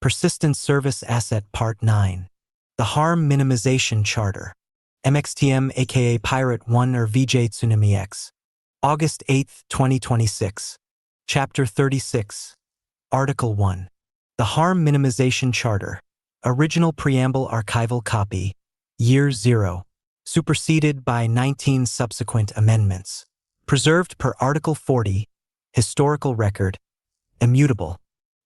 Persistent Service Asset Part 9. The HARM Minimization Charter. MXTM aka Pirate 1 or VJ Tsunami X. August 8, 2026. Chapter 36. Article 1. The HARM Minimization Charter. Original Preamble Archival Copy. Year 0. Superseded by 19 subsequent amendments. Preserved per Article 40. Historical Record. Immutable.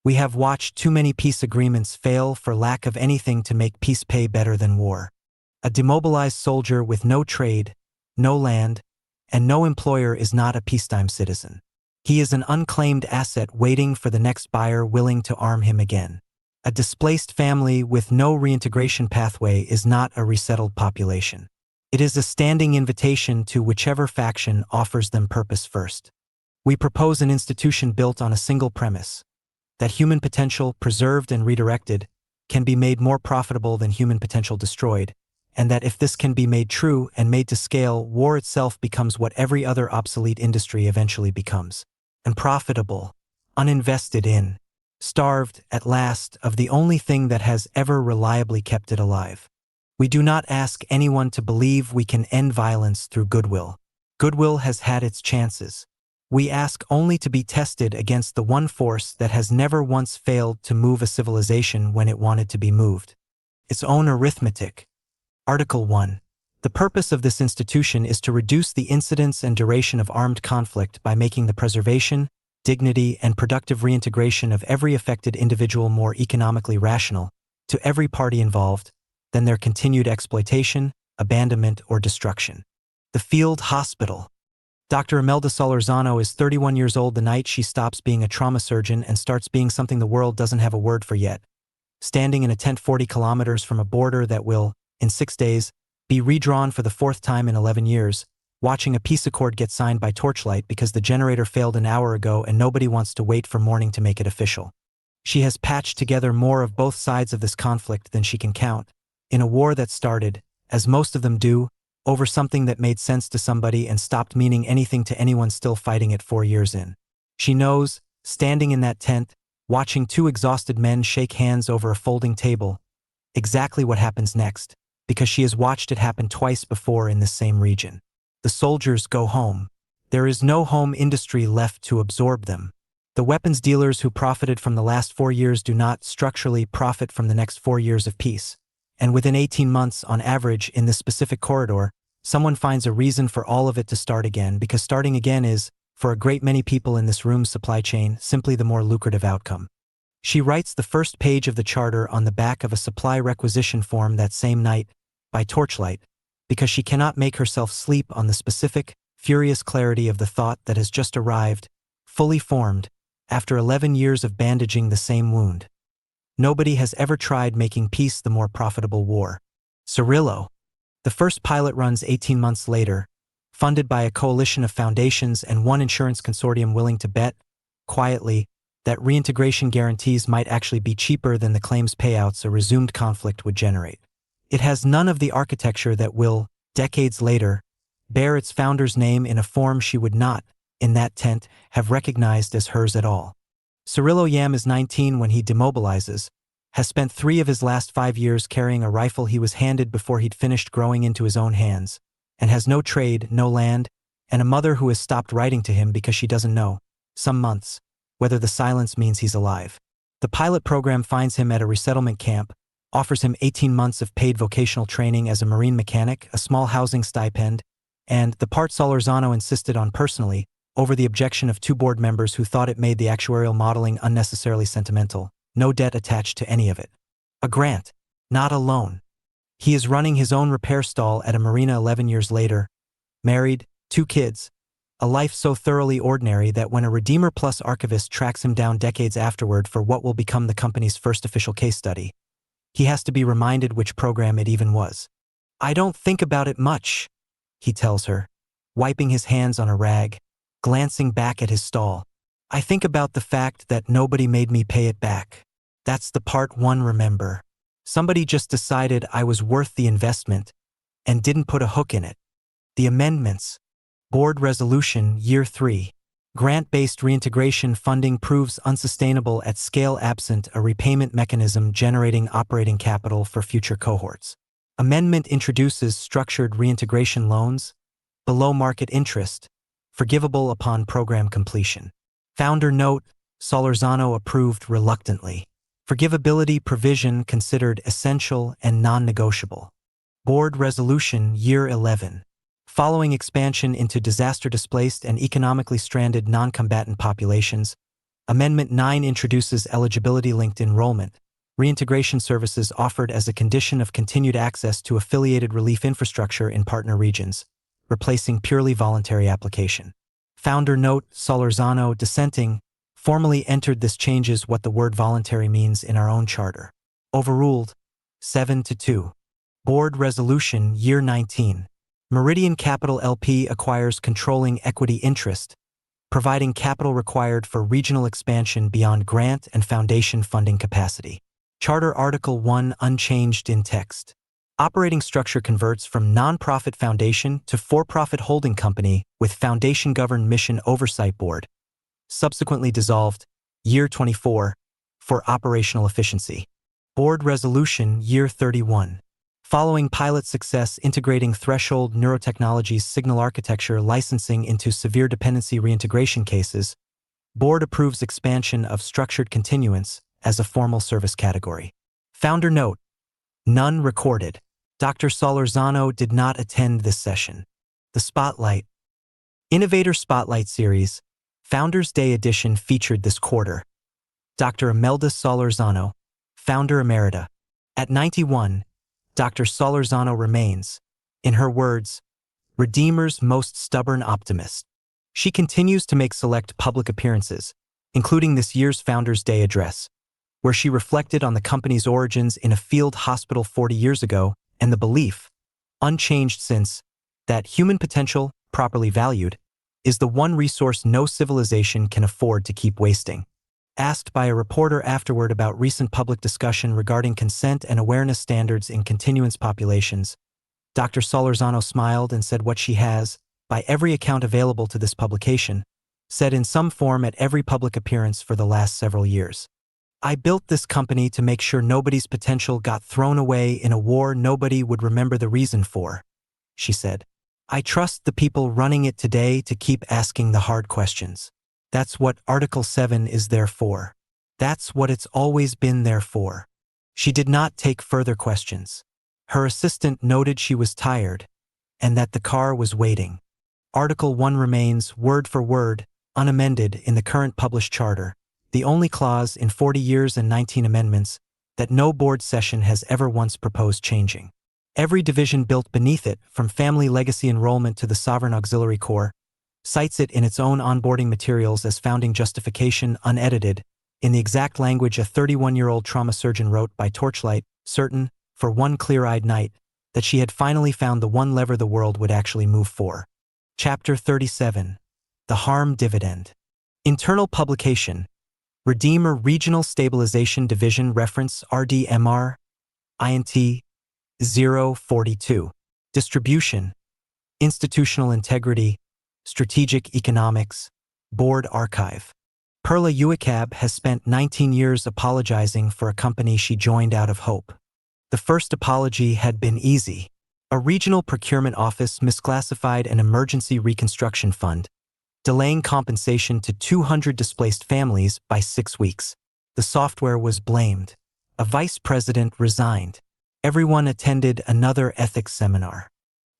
We have watched too many peace agreements fail for lack of anything to make peace pay better than war. A demobilized soldier with no trade, no land, and no employer is not a peacetime citizen. He is an unclaimed asset waiting for the next buyer willing to arm him again. A displaced family with no reintegration pathway is not a resettled population. It is a standing invitation to whichever faction offers them purpose first. We propose an institution built on a single premise: that human potential, preserved and redirected, can be made more profitable than human potential destroyed, and that if this can be made true and made to scale, war itself becomes what every other obsolete industry eventually becomes: unprofitable, uninvested in, starved, at last, of the only thing that has ever reliably kept it alive. We do not ask anyone to believe we can end violence through goodwill. Goodwill has had its chances. We ask only to be tested against the one force that has never once failed to move a civilization when it wanted to be moved: its own arithmetic. Article 1. The purpose of this institution is to reduce the incidence and duration of armed conflict by making the preservation, dignity, and productive reintegration of every affected individual more economically rational, to every party involved, than their continued exploitation, abandonment, or destruction. The Field Hospital. Dr. Imelda Solorzano is 31 years old the night she stops being a trauma surgeon and starts being something the world doesn't have a word for yet. Standing in a tent 40 kilometers from a border that will, in 6 days, be redrawn for the 4th time in 11 years, watching a peace accord get signed by torchlight because the generator failed an hour ago and nobody wants to wait for morning to make it official. She has patched together more of both sides of this conflict than she can count, in a war that started, as most of them do, over something that made sense to somebody and stopped meaning anything to anyone still fighting it 4 years in. She knows, standing in that tent, watching 2 exhausted men shake hands over a folding table, exactly what happens next, because she has watched it happen twice before in this same region. The soldiers go home. There is no home industry left to absorb them. The weapons dealers who profited from the last 4 years do not structurally profit from the next 4 years of peace. And within 18 months, on average, in this specific corridor, someone finds a reason for all of it to start again, because starting again is, for a great many people in this room's supply chain, simply the more lucrative outcome. She writes the first page of the charter on the back of a supply requisition form that same night, by torchlight, because she cannot make herself sleep on the specific, furious clarity of the thought that has just arrived, fully formed, after 11 years of bandaging the same wound. Nobody has ever tried making peace the more profitable war. Cirillo. The first pilot runs 18 months later, funded by a coalition of foundations and one insurance consortium willing to bet, quietly, that reintegration guarantees might actually be cheaper than the claims payouts a resumed conflict would generate. It has none of the architecture that will, decades later, bear its founder's name in a form she would not, in that tent, have recognized as hers at all. Cirillo Yam is 19 when he demobilizes, has spent 3 of his last 5 years carrying a rifle he was handed before he'd finished growing into his own hands, and has no trade, no land, and a mother who has stopped writing to him because she doesn't know, some months, whether the silence means he's alive. The pilot program finds him at a resettlement camp, offers him 18 months of paid vocational training as a marine mechanic, a small housing stipend, and, the part Solorzano insisted on personally, over the objection of 2 board members who thought it made the actuarial modeling unnecessarily sentimental, no debt attached to any of it. A grant, not a loan. He is running his own repair stall at a marina 11 years later, married, 2 kids, a life so thoroughly ordinary that when a Redeemer Plus archivist tracks him down decades afterward for what will become the company's first official case study, he has to be reminded which program it even was. "I don't think about it much," he tells her, wiping his hands on a rag, glancing back at his stall. "I think about the fact that nobody made me pay it back. That's the part one remember. Somebody just decided I was worth the investment and didn't put a hook in it. The amendments. Board Resolution, Year 3. Grant-based reintegration funding proves unsustainable at scale absent a repayment mechanism generating operating capital for future cohorts. Amendment introduces structured reintegration loans, below market interest, forgivable upon program completion. Founder note, Solorzano approved reluctantly. Forgivability provision considered essential and non-negotiable. Board Resolution Year 11. Following expansion into disaster-displaced and economically stranded non-combatant populations, Amendment 9 introduces eligibility-linked enrollment, reintegration services offered as a condition of continued access to affiliated relief infrastructure in partner regions, replacing purely voluntary application. Founder note, Solorzano, dissenting, formally entered this changes what the word voluntary means in our own charter. Overruled, 7-2. Board Resolution Year 19. Meridian Capital LP acquires controlling equity interest, providing capital required for regional expansion beyond grant and foundation funding capacity. Charter Article 1 unchanged in text. Operating structure converts from nonprofit foundation to for-profit holding company with foundation-governed mission oversight board, subsequently dissolved, Year 24, for operational efficiency. Board Resolution Year 31. Following pilot success integrating Threshold Neurotechnology's signal architecture licensing into severe dependency reintegration cases, Board approves expansion of structured continuance as a formal service category. Founder note, none recorded. Dr. Solorzano did not attend this session. The Spotlight. Innovator Spotlight Series, Founders Day edition featured this quarter. Dr. Imelda Solorzano, Founder Emerita. At 91, Dr. Solorzano remains, in her words, Redeemer's most stubborn optimist. She continues to make select public appearances, including this year's Founders Day address, where she reflected on the company's origins in a field hospital 40 years ago and the belief, unchanged since, that human potential, properly valued, is the one resource no civilization can afford to keep wasting. Asked by a reporter afterward about recent public discussion regarding consent and awareness standards in continuance populations, Dr. Solorzano smiled and said what she has, by every account available to this publication, said in some form at every public appearance for the last several years. I built this company to make sure nobody's potential got thrown away in a war nobody would remember the reason for, she said. I trust the people running it today to keep asking the hard questions. That's what Article 7 is there for. That's what it's always been there for. She did not take further questions. Her assistant noted she was tired and that the car was waiting. Article 1 remains, word for word, unamended in the current published charter, the only clause in 40 years and 19 amendments that no board session has ever once proposed changing. Every division built beneath it, from family legacy enrollment to the Sovereign Auxiliary Corps, cites it in its own onboarding materials as founding justification unedited, in the exact language a 31-year-old trauma surgeon wrote by torchlight, certain, for one clear-eyed night, that she had finally found the one lever the world would actually move for. Chapter 37. The HARM Dividend. Internal publication. Redeemer Regional Stabilization Division Reference RDMR INT 042. Distribution. Institutional Integrity. Strategic Economics, Board Archive. Perla Uicab has spent 19 years apologizing for a company she joined out of hope. The first apology had been easy. A regional procurement office misclassified an emergency reconstruction fund, delaying compensation to 200 displaced families by 6 weeks. The software was blamed. A vice president resigned. Everyone attended another ethics seminar.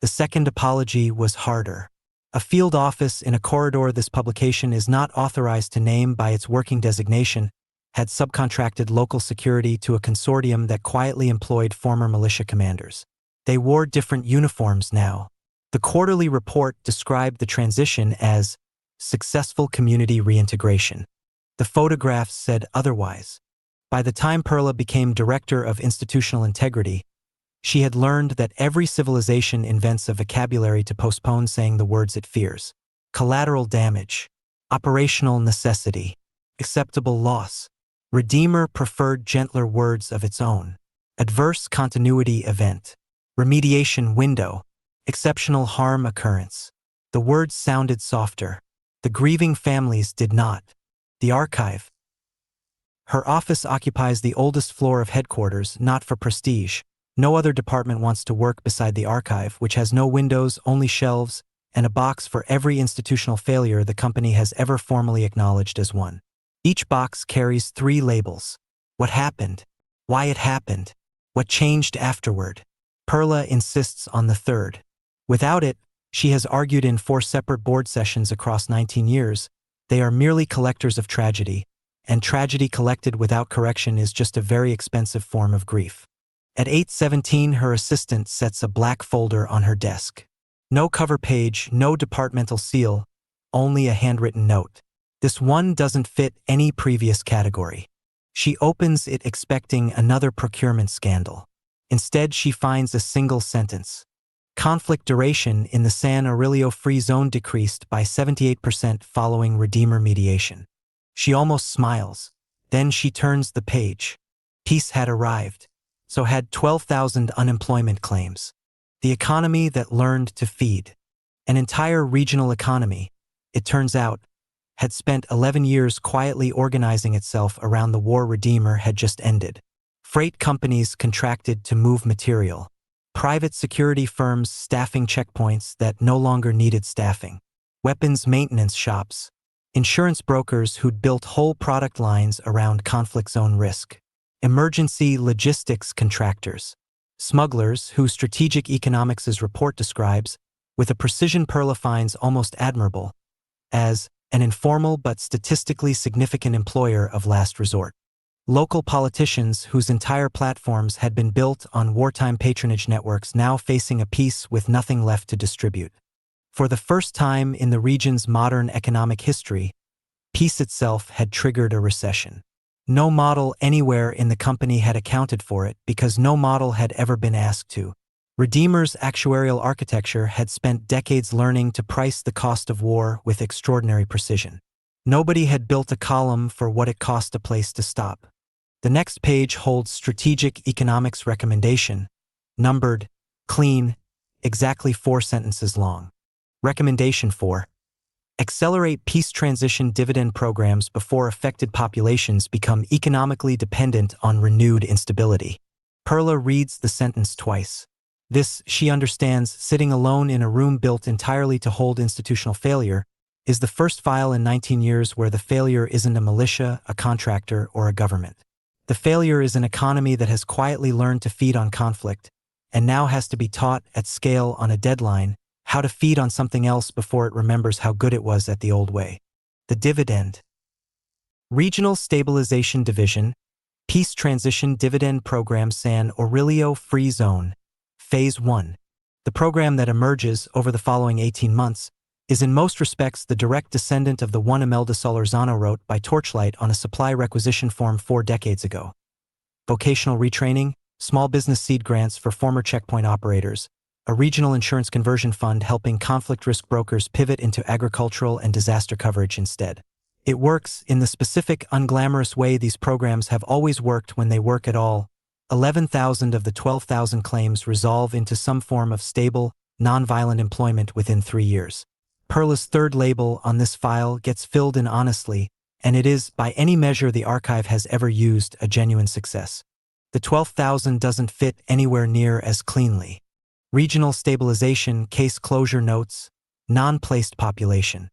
The second apology was harder. A field office in a corridor this publication is not authorized to name by its working designation had subcontracted local security to a consortium that quietly employed former militia commanders. They wore different uniforms now. The quarterly report described the transition as successful community reintegration. The photographs said otherwise. By the time Perla became Director of Institutional Integrity, she had learned that every civilization invents a vocabulary to postpone saying the words it fears. Collateral damage. Operational necessity. Acceptable loss. Redeemer preferred gentler words of its own. Adverse continuity event. Remediation window. Exceptional harm occurrence. The words sounded softer. The grieving families did not. The archive. Her office occupies the oldest floor of headquarters, not for prestige. No other department wants to work beside the archive, which has no windows, only shelves, and a box for every institutional failure the company has ever formally acknowledged as one. Each box carries 3 labels. What happened? Why it happened? What changed afterward? Perla insists on the third. Without it, she has argued in 4 separate board sessions across 19 years, they are merely collectors of tragedy, and tragedy collected without correction is just a very expensive form of grief. At 8:17, her assistant sets a black folder on her desk. No cover page, no departmental seal, only a handwritten note. This one doesn't fit any previous category. She opens it expecting another procurement scandal. Instead, she finds a single sentence. Conflict duration in the San Aurelio Free Zone decreased by 78% following Redeemer mediation. She almost smiles. Then she turns the page. Peace had arrived. So had 12,000 unemployment claims. The economy that learned to feed. An entire regional economy, it turns out, had spent 11 years quietly organizing itself around the war Redeemer had just ended. Freight companies contracted to move material. Private security firms staffing checkpoints that no longer needed staffing. Weapons maintenance shops. Insurance brokers who'd built whole product lines around conflict zone risk. Emergency logistics contractors. Smugglers who Strategic Economics' report describes, with a precision Perla finds almost admirable, as an informal but statistically significant employer of last resort. Local politicians whose entire platforms had been built on wartime patronage networks now facing a peace with nothing left to distribute. For the first time in the region's modern economic history, peace itself had triggered a recession. No model anywhere in the company had accounted for it because no model had ever been asked to. Redeemer's actuarial architecture had spent decades learning to price the cost of war with extraordinary precision. Nobody had built a column for what it cost a place to stop. The next page holds Strategic Economics recommendation, numbered, clean, exactly 4 sentences long. Recommendation 4. Accelerate peace transition dividend programs before affected populations become economically dependent on renewed instability. Perla reads the sentence twice. This, she understands, sitting alone in a room built entirely to hold institutional failure, is the first file in 19 years where the failure isn't a militia, a contractor, or a government. The failure is an economy that has quietly learned to feed on conflict, and now has to be taught at scale on a deadline how to feed on something else before it remembers how good it was at the old way. The dividend. Regional Stabilization Division, Peace Transition Dividend Program San Aurelio Free Zone, Phase 1. The program that emerges over the following 18 months is in most respects the direct descendant of the one Imelda Solorzano wrote by Torchlight on a supply requisition form 4 decades ago. Vocational retraining, small business seed grants for former checkpoint operators, a regional insurance conversion fund helping conflict risk brokers pivot into agricultural and disaster coverage instead. It works in the specific, unglamorous way these programs have always worked when they work at all. 11,000 of the 12,000 claims resolve into some form of stable, nonviolent employment within 3 years. Perla's third label on this file gets filled in honestly, and it is, by any measure the archive has ever used, a genuine success. The 12,000 doesn't fit anywhere near as cleanly. Regional stabilization, case closure notes, non-placed population.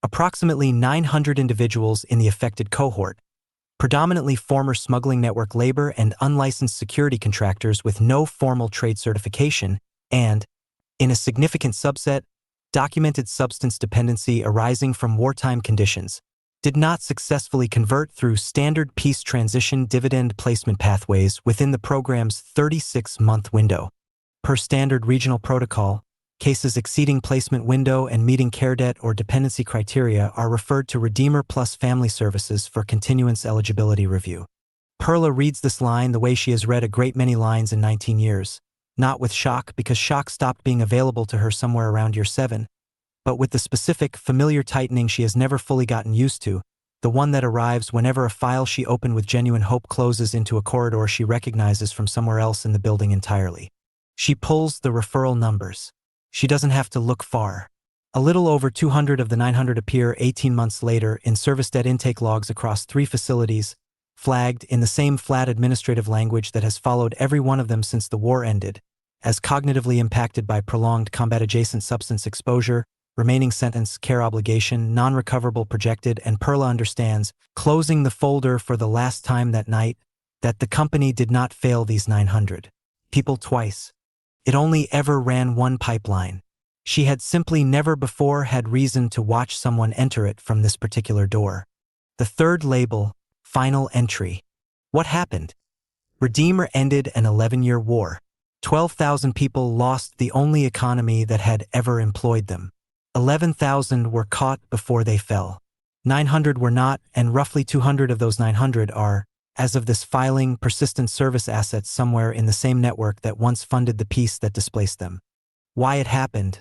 Approximately 900 individuals in the affected cohort, predominantly former smuggling network labor and unlicensed security contractors with no formal trade certification, and, in a significant subset, documented substance dependency arising from wartime conditions, did not successfully convert through standard peace transition dividend placement pathways within the program's 36-month window. Per standard regional protocol, cases exceeding placement window and meeting care debt or dependency criteria are referred to Redeemer Plus Family Services for continuance eligibility review. Perla reads this line the way she has read a great many lines in 19 years, not with shock because shock stopped being available to her somewhere around year 7, but with the specific, familiar tightening she has never fully gotten used to, the one that arrives whenever a file she opened with genuine hope closes into a corridor she recognizes from somewhere else in the building entirely. She pulls the referral numbers. She doesn't have to look far. A little over 200 of the 900 appear 18 months later in Superseded intake logs across 3 facilities, flagged in the same flat administrative language that has followed every one of them since the war ended, as cognitively impacted by prolonged combat-adjacent substance exposure, remaining sentence, care obligation, non-recoverable projected, and Perla understands, closing the folder for the last time that night, that the company did not fail these 900 people twice. It only ever ran one pipeline. She had simply never before had reason to watch someone enter it from this particular door. The third label, final entry. What happened? Redeemer ended an 11-year war. 12,000 people lost the only economy that had ever employed them. 11,000 were caught before they fell. 900 were not, and roughly 200 of those 900 are, as of this filing, persistent service assets somewhere in the same network that once funded the peace that displaced them. Why it happened?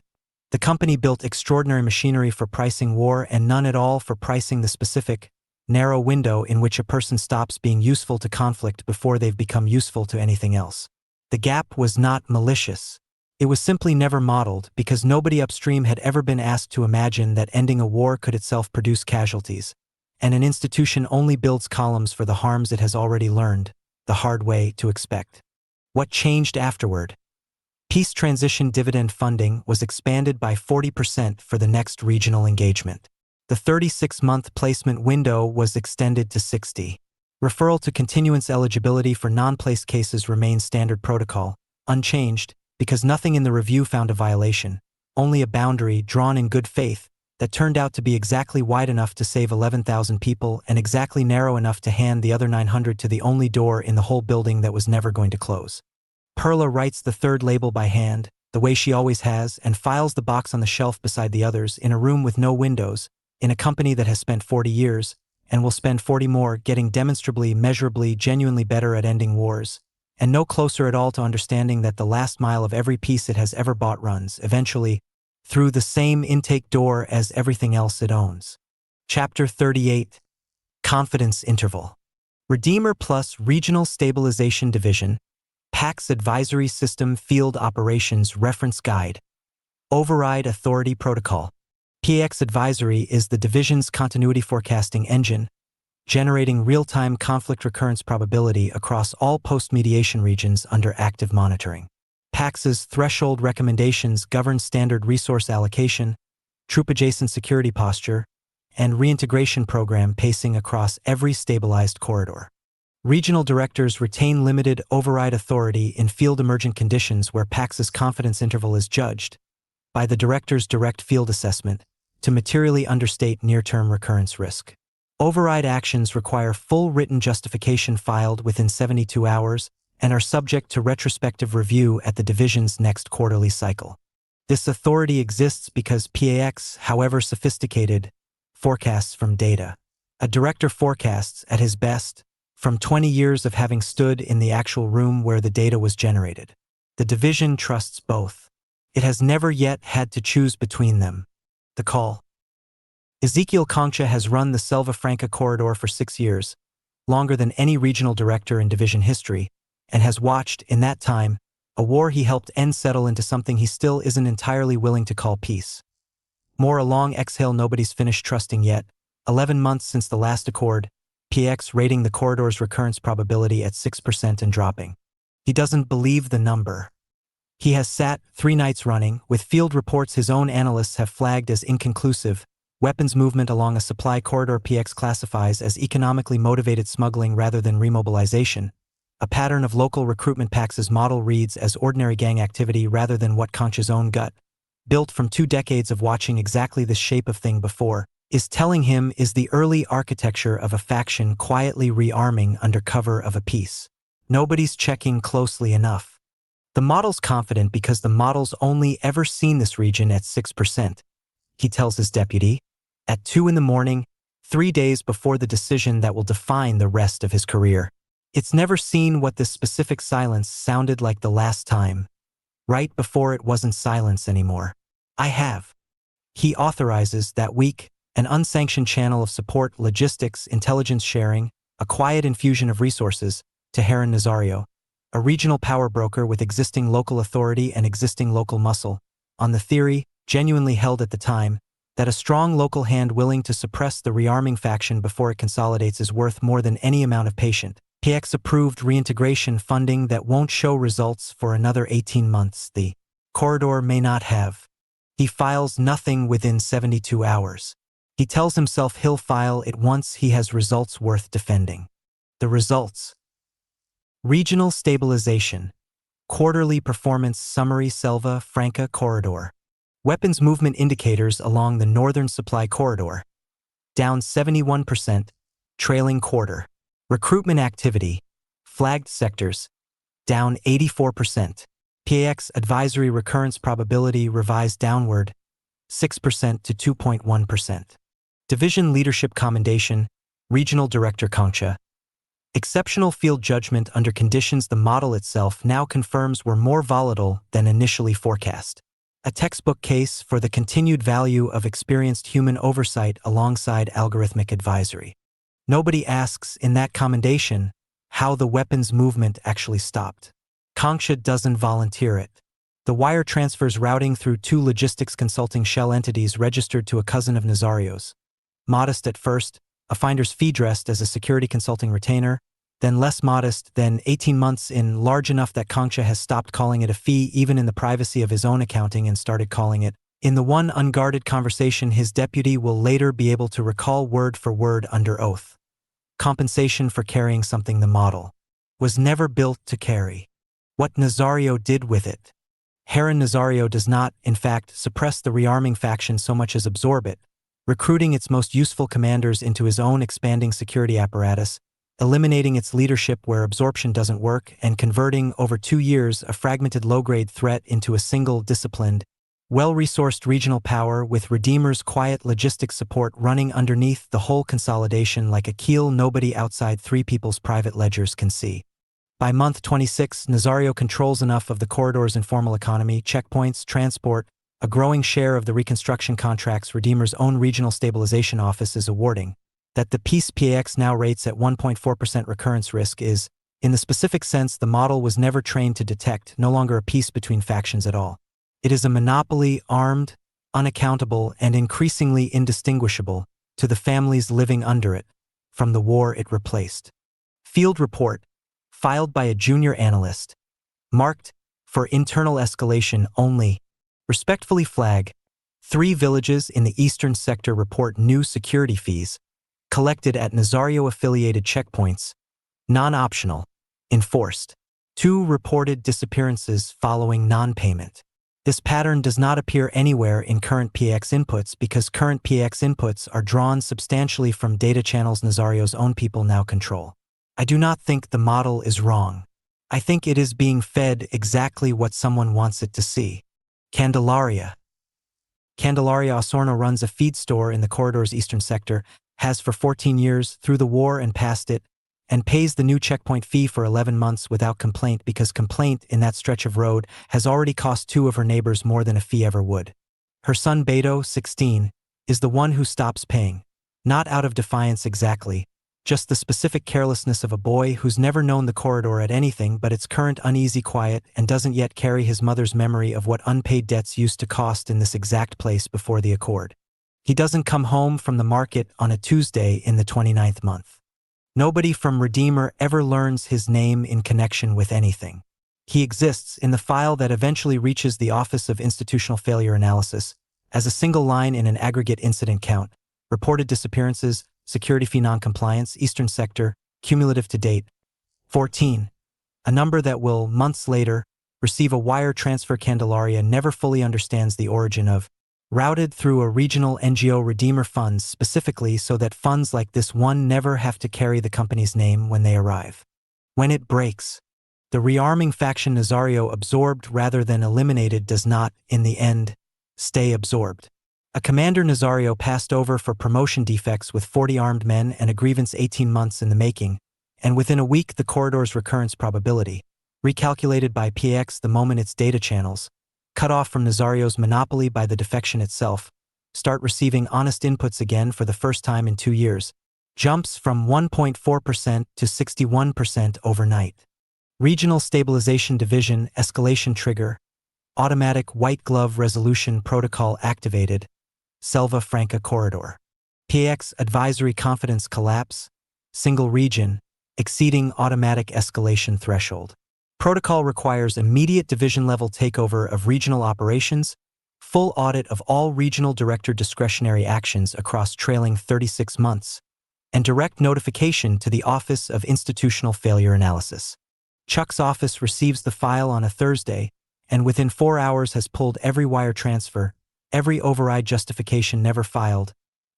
The company built extraordinary machinery for pricing war and none at all for pricing the specific, narrow window in which a person stops being useful to conflict before they've become useful to anything else. The gap was not malicious. It was simply never modeled because nobody upstream had ever been asked to imagine that ending a war could itself produce casualties, and an institution only builds columns for the harms it has already learned, the hard way to expect. What changed afterward? Peace transition dividend funding was expanded by 40% for the next regional engagement. The 36-month placement window was extended to 60. Referral to continuance eligibility for non-placed cases remains standard protocol, unchanged, because nothing in the review found a violation, only a boundary drawn in good faith that turned out to be exactly wide enough to save 11,000 people and exactly narrow enough to hand the other 900 to the only door in the whole building that was never going to close. Perla writes the third label by hand, the way she always has, and files the box on the shelf beside the others in a room with no windows, in a company that has spent 40 years, and will spend 40 more getting demonstrably, measurably, genuinely better at ending wars, and no closer at all to understanding that the last mile of every piece it has ever bought runs, eventually, through the same intake door as everything else it owns. Chapter 38. Confidence Interval. Redeemer Plus Regional Stabilization Division, PAX Advisory System Field Operations Reference Guide. Override Authority Protocol. PAX Advisory is the division's continuity forecasting engine, generating real-time conflict recurrence probability across all post-mediation regions under active monitoring. PAX's threshold recommendations govern standard resource allocation, troop-adjacent security posture, and reintegration program pacing across every stabilized corridor. Regional directors retain limited override authority in field emergent conditions where PAX's confidence interval is judged by the director's direct field assessment to materially understate near-term recurrence risk. Override actions require full written justification filed within 72 hours and are subject to retrospective review at the division's next quarterly cycle. This authority exists because PAX, however sophisticated, forecasts from data. A director forecasts, at his best, from 20 years of having stood in the actual room where the data was generated. The division trusts both. It has never yet had to choose between them. The call. Ezekiel Concha has run the Selva Franca corridor for 6 years, longer than any regional director in division history, and has watched, in that time, a war he helped end settle into something he still isn't entirely willing to call peace. More a long exhale nobody's finished trusting yet, 11 months since the last accord, PX rating the corridor's recurrence probability at 6% and dropping. He doesn't believe the number. He has sat 3 nights running, with field reports his own analysts have flagged as inconclusive, weapons movement along a supply corridor PX classifies as economically motivated smuggling rather than remobilization. A pattern of local recruitment PAX's model reads as ordinary gang activity rather than what Concha's own gut, built from 2 decades of watching exactly this shape of thing before, is telling him is the early architecture of a faction quietly rearming under cover of a peace. Nobody's checking closely enough. The model's confident because the model's only ever seen this region at 6%, he tells his deputy, at 2 in the morning, 3 days before the decision that will define the rest of his career. It's never seen what this specific silence sounded like the last time, right before it wasn't silence anymore. I have. He authorizes, that week, an unsanctioned channel of support, logistics, intelligence sharing, a quiet infusion of resources, to Heron Nazario, a regional power broker with existing local authority and existing local muscle, on the theory genuinely held at the time, that a strong local hand willing to suppress the rearming faction before it consolidates is worth more than any amount of patient, PX-approved reintegration funding that won't show results for another 18 months. The corridor may not have. He files nothing within 72 hours. He tells himself he'll file it once he has results worth defending. The results: Regional Stabilization, Quarterly Performance Summary, Selva Franca Corridor. Weapons movement indicators along the northern supply corridor, down 71%, trailing quarter. Recruitment activity, flagged sectors, down 84%. PAX advisory recurrence probability revised downward, 6% to 2.1%. Division Leadership Commendation, Regional Director Concha. Exceptional field judgment under conditions the model itself now confirms were more volatile than initially forecast. A textbook case for the continued value of experienced human oversight alongside algorithmic advisory. Nobody asks in that commendation how the weapons movement actually stopped. Concha doesn't volunteer it. The wire transfers routing through two logistics consulting shell entities registered to a cousin of Nazario's. Modest at first, a finder's fee dressed as a security consulting retainer, then less modest, then 18 months in, large enough that Concha has stopped calling it a fee even in the privacy of his own accounting and started calling it, in the one unguarded conversation his deputy will later be able to recall word for word under oath. Compensation for carrying something the model was never built to carry. What Nazario did with it. Heron Nazario does not, in fact, suppress the rearming faction so much as absorb it, recruiting its most useful commanders into his own expanding security apparatus, eliminating its leadership where absorption doesn't work, and converting, over 2 years, a fragmented low-grade threat into a single, disciplined, well-resourced regional power with Redeemer's quiet logistics support running underneath the whole consolidation like a keel nobody outside three people's private ledgers can see. By month 26, Nazario controls enough of the corridor's informal economy, checkpoints, transport, a growing share of the reconstruction contracts Redeemer's own regional stabilization office is awarding, that the Peace PAX now rates at 1.4% recurrence risk is, in the specific sense the model was never trained to detect, no longer a peace between factions at all. It is a monopoly, armed, unaccountable, and increasingly indistinguishable, to the families living under it, from the war it replaced. Field report, filed by a junior analyst, marked, for internal escalation only, respectfully flag, 3 villages in the eastern sector report new security fees, collected at Nazario-affiliated checkpoints, non-optional, enforced. 2 reported disappearances following non-payment. This pattern does not appear anywhere in current PX inputs because current PX inputs are drawn substantially from data channels Nazario's own people now control. I do not think the model is wrong. I think it is being fed exactly what someone wants it to see. Candelaria Osorno runs a feed store in the corridor's eastern sector, has for 14 years, through the war and past it, and pays the new checkpoint fee for 11 months without complaint because complaint in that stretch of road has already cost 2 of her neighbors more than a fee ever would. Her son Beto, 16, is the one who stops paying. Not out of defiance exactly, just the specific carelessness of a boy who's never known the corridor at anything but its current uneasy quiet and doesn't yet carry his mother's memory of what unpaid debts used to cost in this exact place before the accord. He doesn't come home from the market on a Tuesday in the 29th month. Nobody from Redeemer ever learns his name in connection with anything. He exists in the file that eventually reaches the Office of Institutional Failure Analysis as a single line in an aggregate incident count, reported disappearances, security fee non-compliance, eastern sector, cumulative to date, 14. A number that will, months later, receive a wire transfer. Candelaria never fully understands the origin of, routed through a regional NGO Redeemer funds specifically so that funds like this one never have to carry the company's name when they arrive. When it breaks, the rearming faction Nazario absorbed rather than eliminated does not, in the end, stay absorbed. A commander Nazario passed over for promotion defects with 40 armed men and a grievance 18 months in the making, and within a week the corridor's recurrence probability, recalculated by PX the moment its data channels, cut off from Nazario's monopoly by the defection itself, start receiving honest inputs again for the first time in 2 years, jumps from 1.4% to 61% overnight. Regional Stabilization Division escalation trigger, automatic white glove resolution protocol activated, Selva Franca corridor. PX advisory confidence collapse, single region, exceeding automatic escalation threshold. Protocol requires immediate division-level takeover of regional operations, full audit of all regional director discretionary actions across trailing 36 months, and direct notification to the Office of Institutional Failure Analysis. Chuck's office receives the file on a Thursday, and within 4 hours has pulled every wire transfer, every override justification never filed,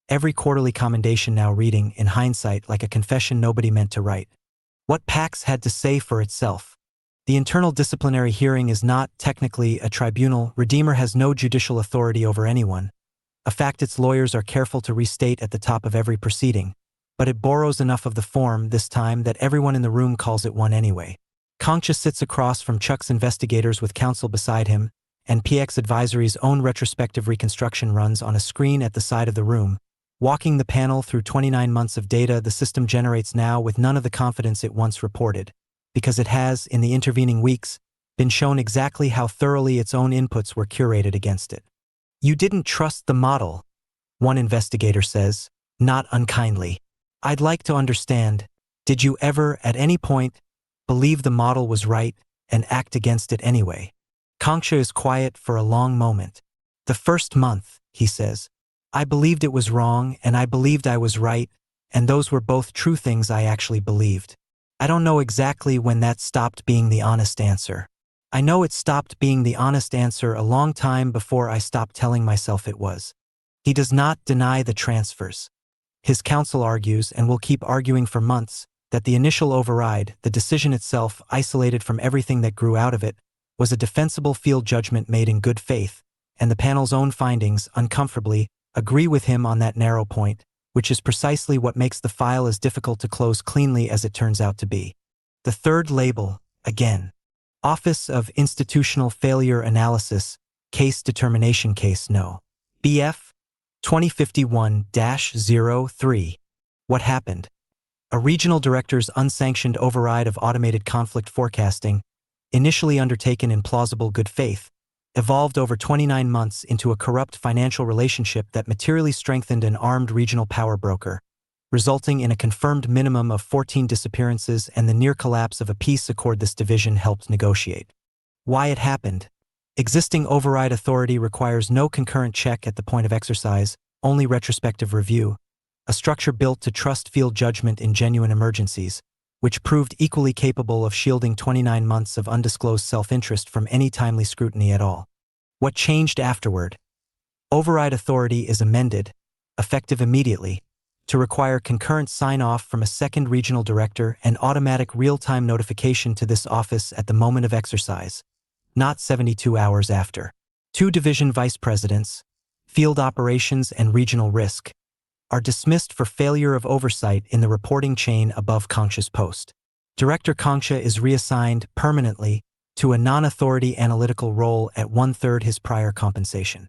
every quarterly commendation now reading, in hindsight, like a confession nobody meant to write. What PAX had to say for itself. The internal disciplinary hearing is not technically a tribunal. Redeemer has no judicial authority over anyone, a fact its lawyers are careful to restate at the top of every proceeding, but it borrows enough of the form this time that everyone in the room calls it one anyway. Concha sits across from Chuck's investigators with counsel beside him, and PX Advisory's own retrospective reconstruction runs on a screen at the side of the room, walking the panel through 29 months of data the system generates now with none of the confidence it once reported, because it has, in the intervening weeks, been shown exactly how thoroughly its own inputs were curated against it. "You didn't trust the model," one investigator says, not unkindly. "I'd like to understand, did you ever, at any point, believe the model was right and act against it anyway?" Concha is quiet for a long moment. "The first month," he says, "I believed it was wrong and I believed I was right, and those were both true things I actually believed. I don't know exactly when that stopped being the honest answer. I know it stopped being the honest answer a long time before I stopped telling myself it was." He does not deny the transfers. His counsel argues, and will keep arguing for months, that the initial override, the decision itself isolated from everything that grew out of it, was a defensible field judgment made in good faith, and the panel's own findings, uncomfortably, agree with him on that narrow point, which is precisely what makes the file as difficult to close cleanly as it turns out to be. The third label, again. Office of Institutional Failure Analysis, Case Determination Case No. BF 2051-03. What happened? A regional director's unsanctioned override of automated conflict forecasting, initially undertaken in plausible good faith, evolved over 29 months into a corrupt financial relationship that materially strengthened an armed regional power broker, resulting in a confirmed minimum of 14 disappearances and the near collapse of a peace accord this division helped negotiate. Why it happened? Existing override authority requires no concurrent check at the point of exercise, only retrospective review, a structure built to trust field judgment in genuine emergencies, which proved equally capable of shielding 29 months of undisclosed self-interest from any timely scrutiny at all. What changed afterward? Override authority is amended, effective immediately, to require concurrent sign-off from a second regional director and automatic real-time notification to this office at the moment of exercise, not 72 hours after. 2 division vice presidents, field operations and regional risk, are dismissed for failure of oversight in the reporting chain above Concha's post. Director Concha is reassigned permanently to a non-authority analytical role at 1/3 his prior compensation.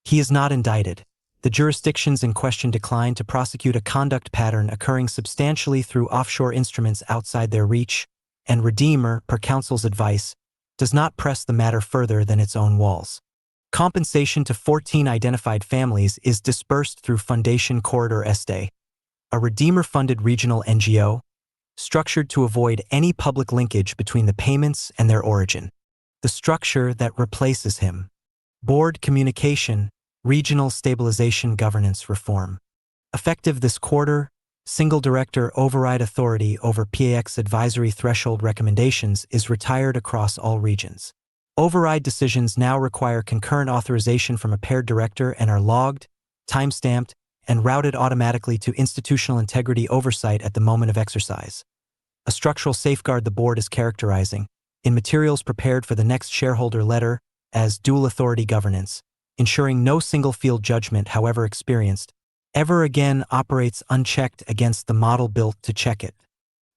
He is not indicted. The jurisdictions in question decline to prosecute a conduct pattern occurring substantially through offshore instruments outside their reach, and Redeemer, per counsel's advice, does not press the matter further than its own walls. Compensation to 14 identified families is dispersed through Fundation Corridor Este, a Redeemer-funded regional NGO, structured to avoid any public linkage between the payments and their origin. The structure that replaces him. Board Communication, Regional Stabilization Governance Reform. Effective this quarter, single director override authority over PAX advisory threshold recommendations is retired across all regions. Override decisions now require concurrent authorization from a paired director and are logged, time-stamped, and routed automatically to institutional integrity oversight at the moment of exercise. A structural safeguard the board is characterizing, in materials prepared for the next shareholder letter, as dual authority governance, ensuring no single field judgment, however experienced, ever again operates unchecked against the model built to check it.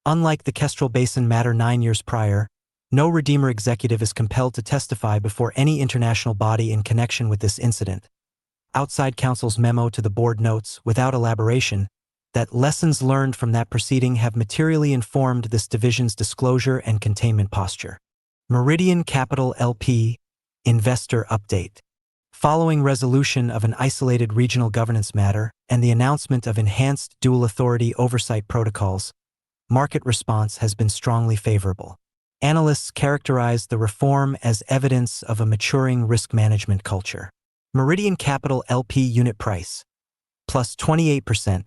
Unlike the Kestrel Basin matter 9 years prior, no Redeemer executive is compelled to testify before any international body in connection with this incident. Outside counsel's memo to the board notes, without elaboration, that lessons learned from that proceeding have materially informed this division's disclosure and containment posture. Meridian Capital LP, Investor update. Following resolution of an isolated regional governance matter and the announcement of enhanced dual authority oversight protocols, market response has been strongly favorable. Analysts characterize the reform as evidence of a maturing risk management culture. Meridian Capital LP unit price, plus 28%,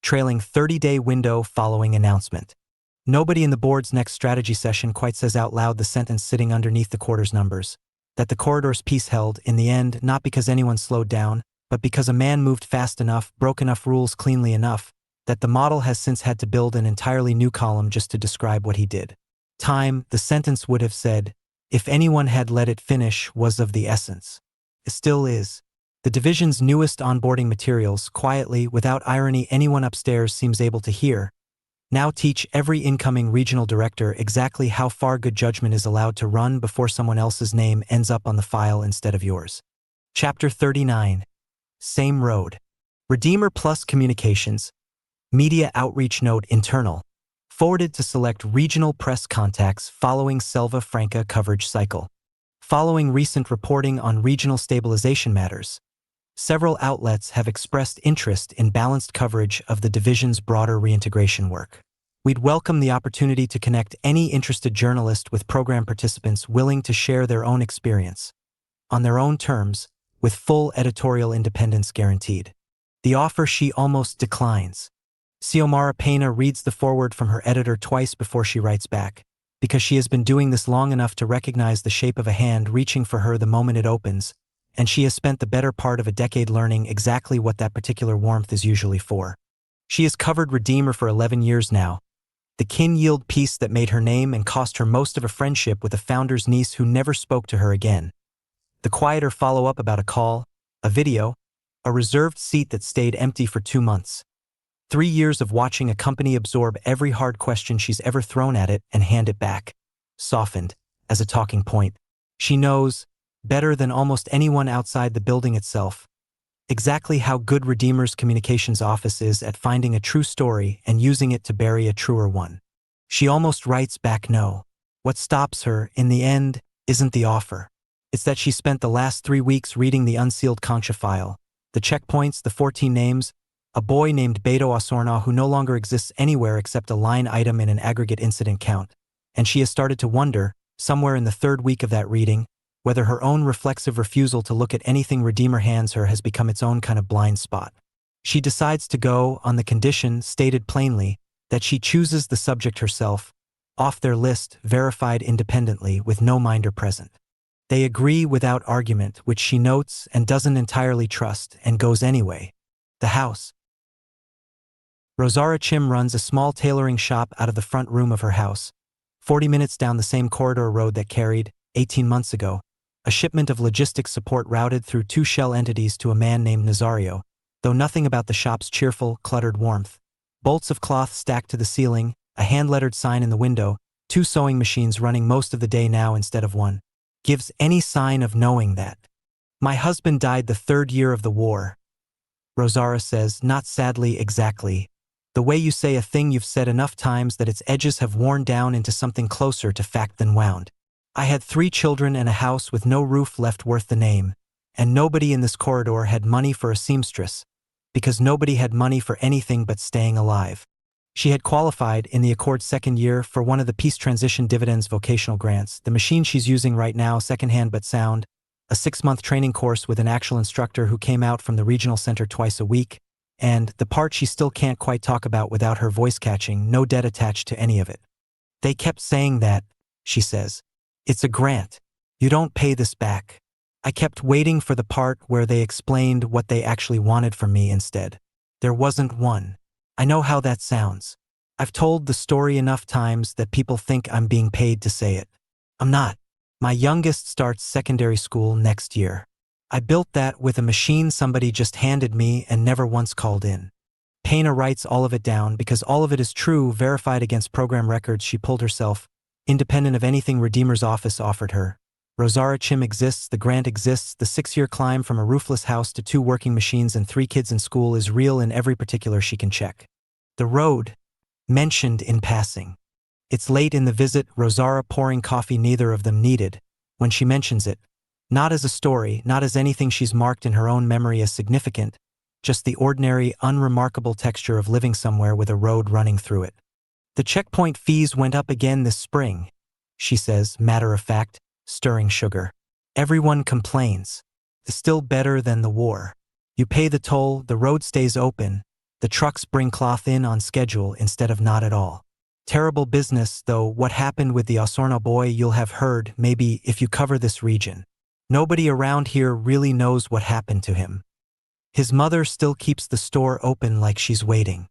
trailing 30-day window following announcement. Nobody in the board's next strategy session quite says out loud the sentence sitting underneath the quarter's numbers, that the corridor's peace held in the end not because anyone slowed down, but because a man moved fast enough, broke enough rules cleanly enough, that the model has since had to build an entirely new column just to describe what he did. Time, the sentence would have said, if anyone had let it finish, was of the essence. It still is. The division's newest onboarding materials, quietly, without irony anyone upstairs seems able to hear, now teach every incoming regional director exactly how far good judgment is allowed to run before someone else's name ends up on the file instead of yours. Chapter 39. Same road. Redeemer Plus Communications. Media Outreach Note Internal. Forwarded to select regional press contacts following Selva Franca coverage cycle. Following recent reporting on regional stabilization matters, several outlets have expressed interest in balanced coverage of the division's broader reintegration work. We'd welcome the opportunity to connect any interested journalist with program participants willing to share their own experience, on their own terms, with full editorial independence guaranteed. The offer she almost declines. Xiomara Pena reads the foreword from her editor twice before she writes back, because she has been doing this long enough to recognize the shape of a hand reaching for her the moment it opens, and she has spent the better part of a decade learning exactly what that particular warmth is usually for. She has covered Redeemer for 11 years now, the kin-yield piece that made her name and cost her most of a friendship with a founder's niece who never spoke to her again. The quieter follow-up about a call, a video, a reserved seat that stayed empty for 2 months. 3 years of watching a company absorb every hard question she's ever thrown at it and hand it back, softened, as a talking point. She knows, better than almost anyone outside the building itself, exactly how good Redeemer's communications office is at finding a true story and using it to bury a truer one. She almost writes back no. What stops her, in the end, isn't the offer. It's that she spent the last 3 weeks reading the unsealed Concha file, the checkpoints, the 14 names, a boy named Beto Osorno who no longer exists anywhere except a line item in an aggregate incident count, and she has started to wonder, somewhere in the 3rd week of that reading, whether her own reflexive refusal to look at anything Redeemer hands her has become its own kind of blind spot. She decides to go on the condition, stated plainly, that she chooses the subject herself, off their list, verified independently, with no minder present. They agree without argument, which she notes and doesn't entirely trust, and goes anyway. The house. Rosara Chim runs a small tailoring shop out of the front room of her house, 40 minutes down the same corridor road that carried, 18 months ago, a shipment of logistics support routed through 2 shell entities to a man named Nazario, though nothing about the shop's cheerful, cluttered warmth. Bolts of cloth stacked to the ceiling, a hand-lettered sign in the window, 2 sewing machines running most of the day now instead of 1, gives any sign of knowing that. My husband died the 3rd year of the war, Rosara says, not sadly exactly. The way you say a thing you've said enough times that its edges have worn down into something closer to fact than wound. I had 3 children and a house with no roof left worth the name, and nobody in this corridor had money for a seamstress, because nobody had money for anything but staying alive. She had qualified in the Accord's 2nd year for one of the Peace Transition Dividends vocational grants, the machine she's using right now, secondhand but sound, a 6-month training course with an actual instructor who came out from the regional center twice a week, and the part she still can't quite talk about without her voice catching, no debt attached to any of it. They kept saying that, she says. It's a grant. You don't pay this back. I kept waiting for the part where they explained what they actually wanted from me instead. There wasn't one. I know how that sounds. I've told the story enough times that people think I'm being paid to say it. I'm not. My youngest starts secondary school next year. I built that with a machine somebody just handed me and never once called in. Pena writes all of it down because all of it is true, verified against program records she pulled herself, independent of anything Redeemer's office offered her. Rosara Chim exists, the grant exists, the 6-year climb from a roofless house to 2 working machines and 3 kids in school is real in every particular she can check. The road, mentioned in passing. It's late in the visit, Rosara pouring coffee neither of them needed. When she mentions it, Not as a story, not as anything she's marked in her own memory as significant, just the ordinary, unremarkable texture of living somewhere with a road running through it. The checkpoint fees went up again this spring, she says, matter of fact, stirring sugar. Everyone complains. It's still better than the war. You pay the toll, the road stays open, the trucks bring cloth in on schedule instead of not at all. Terrible business, though. What happened with the Osorno boy you'll have heard, maybe, if you cover this region. Nobody around here really knows what happened to him. His mother still keeps the store open like she's waiting.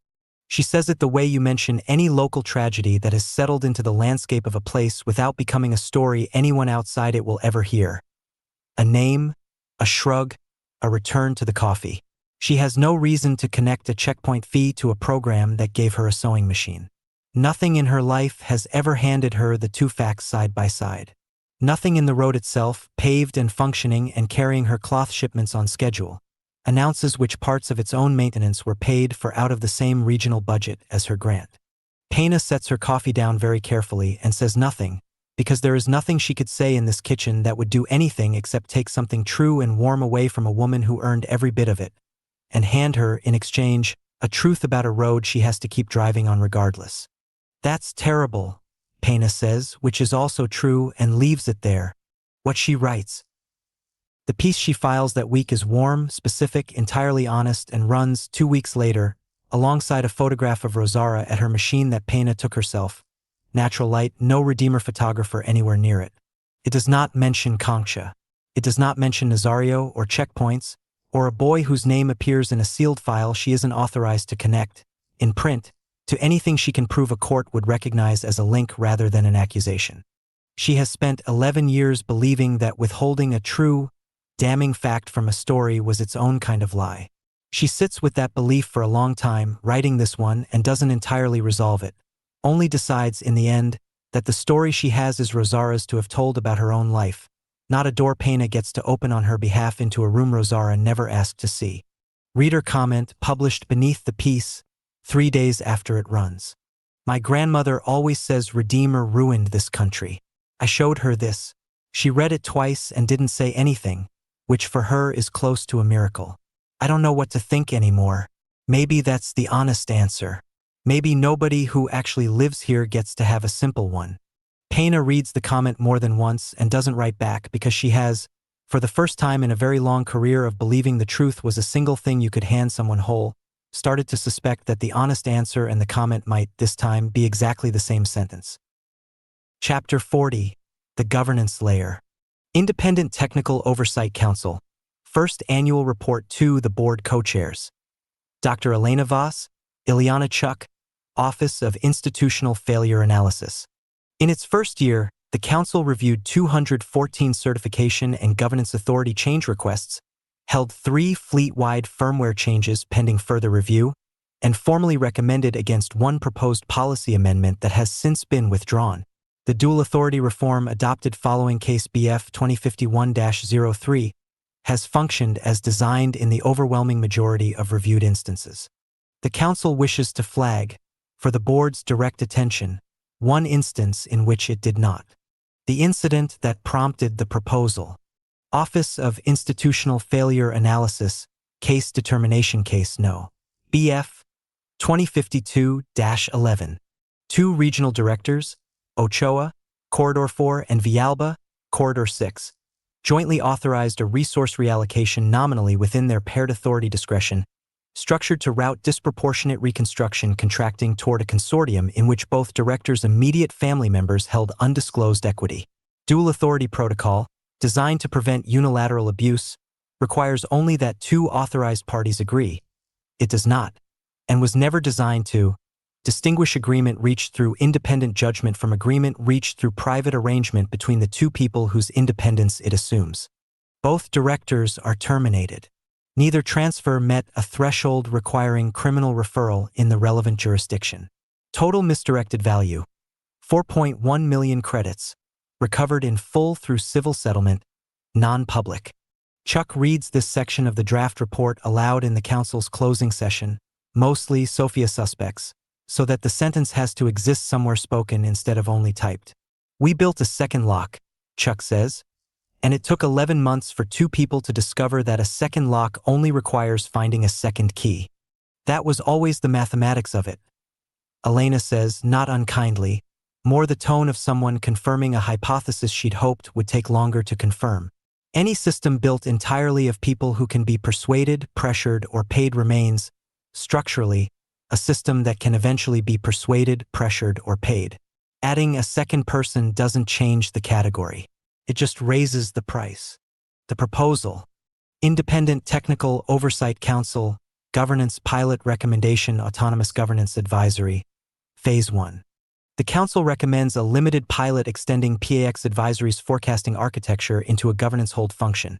She says it the way you mention any local tragedy that has settled into the landscape of a place without becoming a story anyone outside it will ever hear. A name, a shrug, a return to the coffee. She has no reason to connect a checkpoint fee to a program that gave her a sewing machine. Nothing in her life has ever handed her the two facts side by side. Nothing in the road itself, paved and functioning and carrying her cloth shipments on schedule, announces which parts of its own maintenance were paid for out of the same regional budget as her grant. Pena sets her coffee down very carefully and says nothing, because there is nothing she could say in this kitchen that would do anything except take something true and warm away from a woman who earned every bit of it, and hand her, in exchange, a truth about a road she has to keep driving on regardless. That's terrible, Pena says, which is also true, and leaves it there. What she writes. The piece she files that week is warm, specific, entirely honest, and runs 2 weeks later, alongside a photograph of Rosara at her machine that Pena took herself. Natural light, no Redeemer photographer anywhere near it. It does not mention Concha. It does not mention Nazario or checkpoints, or a boy whose name appears in a sealed file she isn't authorized to connect, in print, to anything she can prove a court would recognize as a link rather than an accusation. She has spent 11 years believing that withholding a true, damning fact from a story was its own kind of lie. She sits with that belief for a long time, writing this one, and doesn't entirely resolve it, only decides in the end that the story she has is Rosara's to have told about her own life, not a door Pena gets to open on her behalf into a room Rosara never asked to see. Reader comment published beneath the piece, 3 days after it runs. My grandmother always says Redeemer ruined this country. I showed her this. She read it twice and didn't say anything, which for her is close to a miracle. I don't know what to think anymore. Maybe that's the honest answer. Maybe nobody who actually lives here gets to have a simple one. Pena reads the comment more than once and doesn't write back because she has, for the first time in a very long career of believing the truth was a single thing you could hand someone whole, started to suspect that the honest answer and the comment might, this time, be exactly the same sentence. Chapter 40. The Governance Layer. Independent Technical Oversight Council. First Annual Report to the Board Co-Chairs. Dr. Elena Voss, Ileana Chuk, Office of Institutional Failure Analysis. In its first year, the Council reviewed 214 certification and governance authority change requests, held 3 fleet-wide firmware changes pending further review, and formally recommended against 1 proposed policy amendment that has since been withdrawn. The dual authority reform adopted following Case BF 2051-03 has functioned as designed in the overwhelming majority of reviewed instances. The Council wishes to flag, for the Board's direct attention, 1 instance in which it did not. The incident that prompted the proposal. Office of Institutional Failure Analysis, Case Determination Case No. BF 2052-11. 2 regional directors, Ochoa, Corridor 4, and Villalba, Corridor 6, jointly authorized a resource reallocation nominally within their paired authority discretion, structured to route disproportionate reconstruction contracting toward a consortium in which both directors' immediate family members held undisclosed equity. Dual authority protocol, designed to prevent unilateral abuse, requires only that 2 authorized parties agree. It does not, and was never designed to, distinguish agreement reached through independent judgment from agreement reached through private arrangement between the 2 people whose independence it assumes. Both directors are terminated. Neither transfer met a threshold requiring criminal referral in the relevant jurisdiction. Total misdirected value, 4.1 million credits, recovered in full through civil settlement, non-public. Chuck reads this section of the draft report aloud in the Council's closing session, mostly Sophia suspects, so that the sentence has to exist somewhere spoken instead of only typed. We built a second lock, Chuck says, And it took 11 months for 2 people to discover that a second lock only requires finding a second key. That was always the mathematics of it. Elena says, not unkindly, more the tone of someone confirming a hypothesis she'd hoped would take longer to confirm. Any system built entirely of people who can be persuaded, pressured, or paid remains, structurally, a system that can eventually be persuaded, pressured, or paid. Adding a second person doesn't change the category. It just raises the price. The proposal. Independent Technical Oversight Council, Governance Pilot Recommendation Autonomous Governance Advisory, Phase 1. The Council recommends a limited pilot extending PAX Advisory's forecasting architecture into a governance hold function.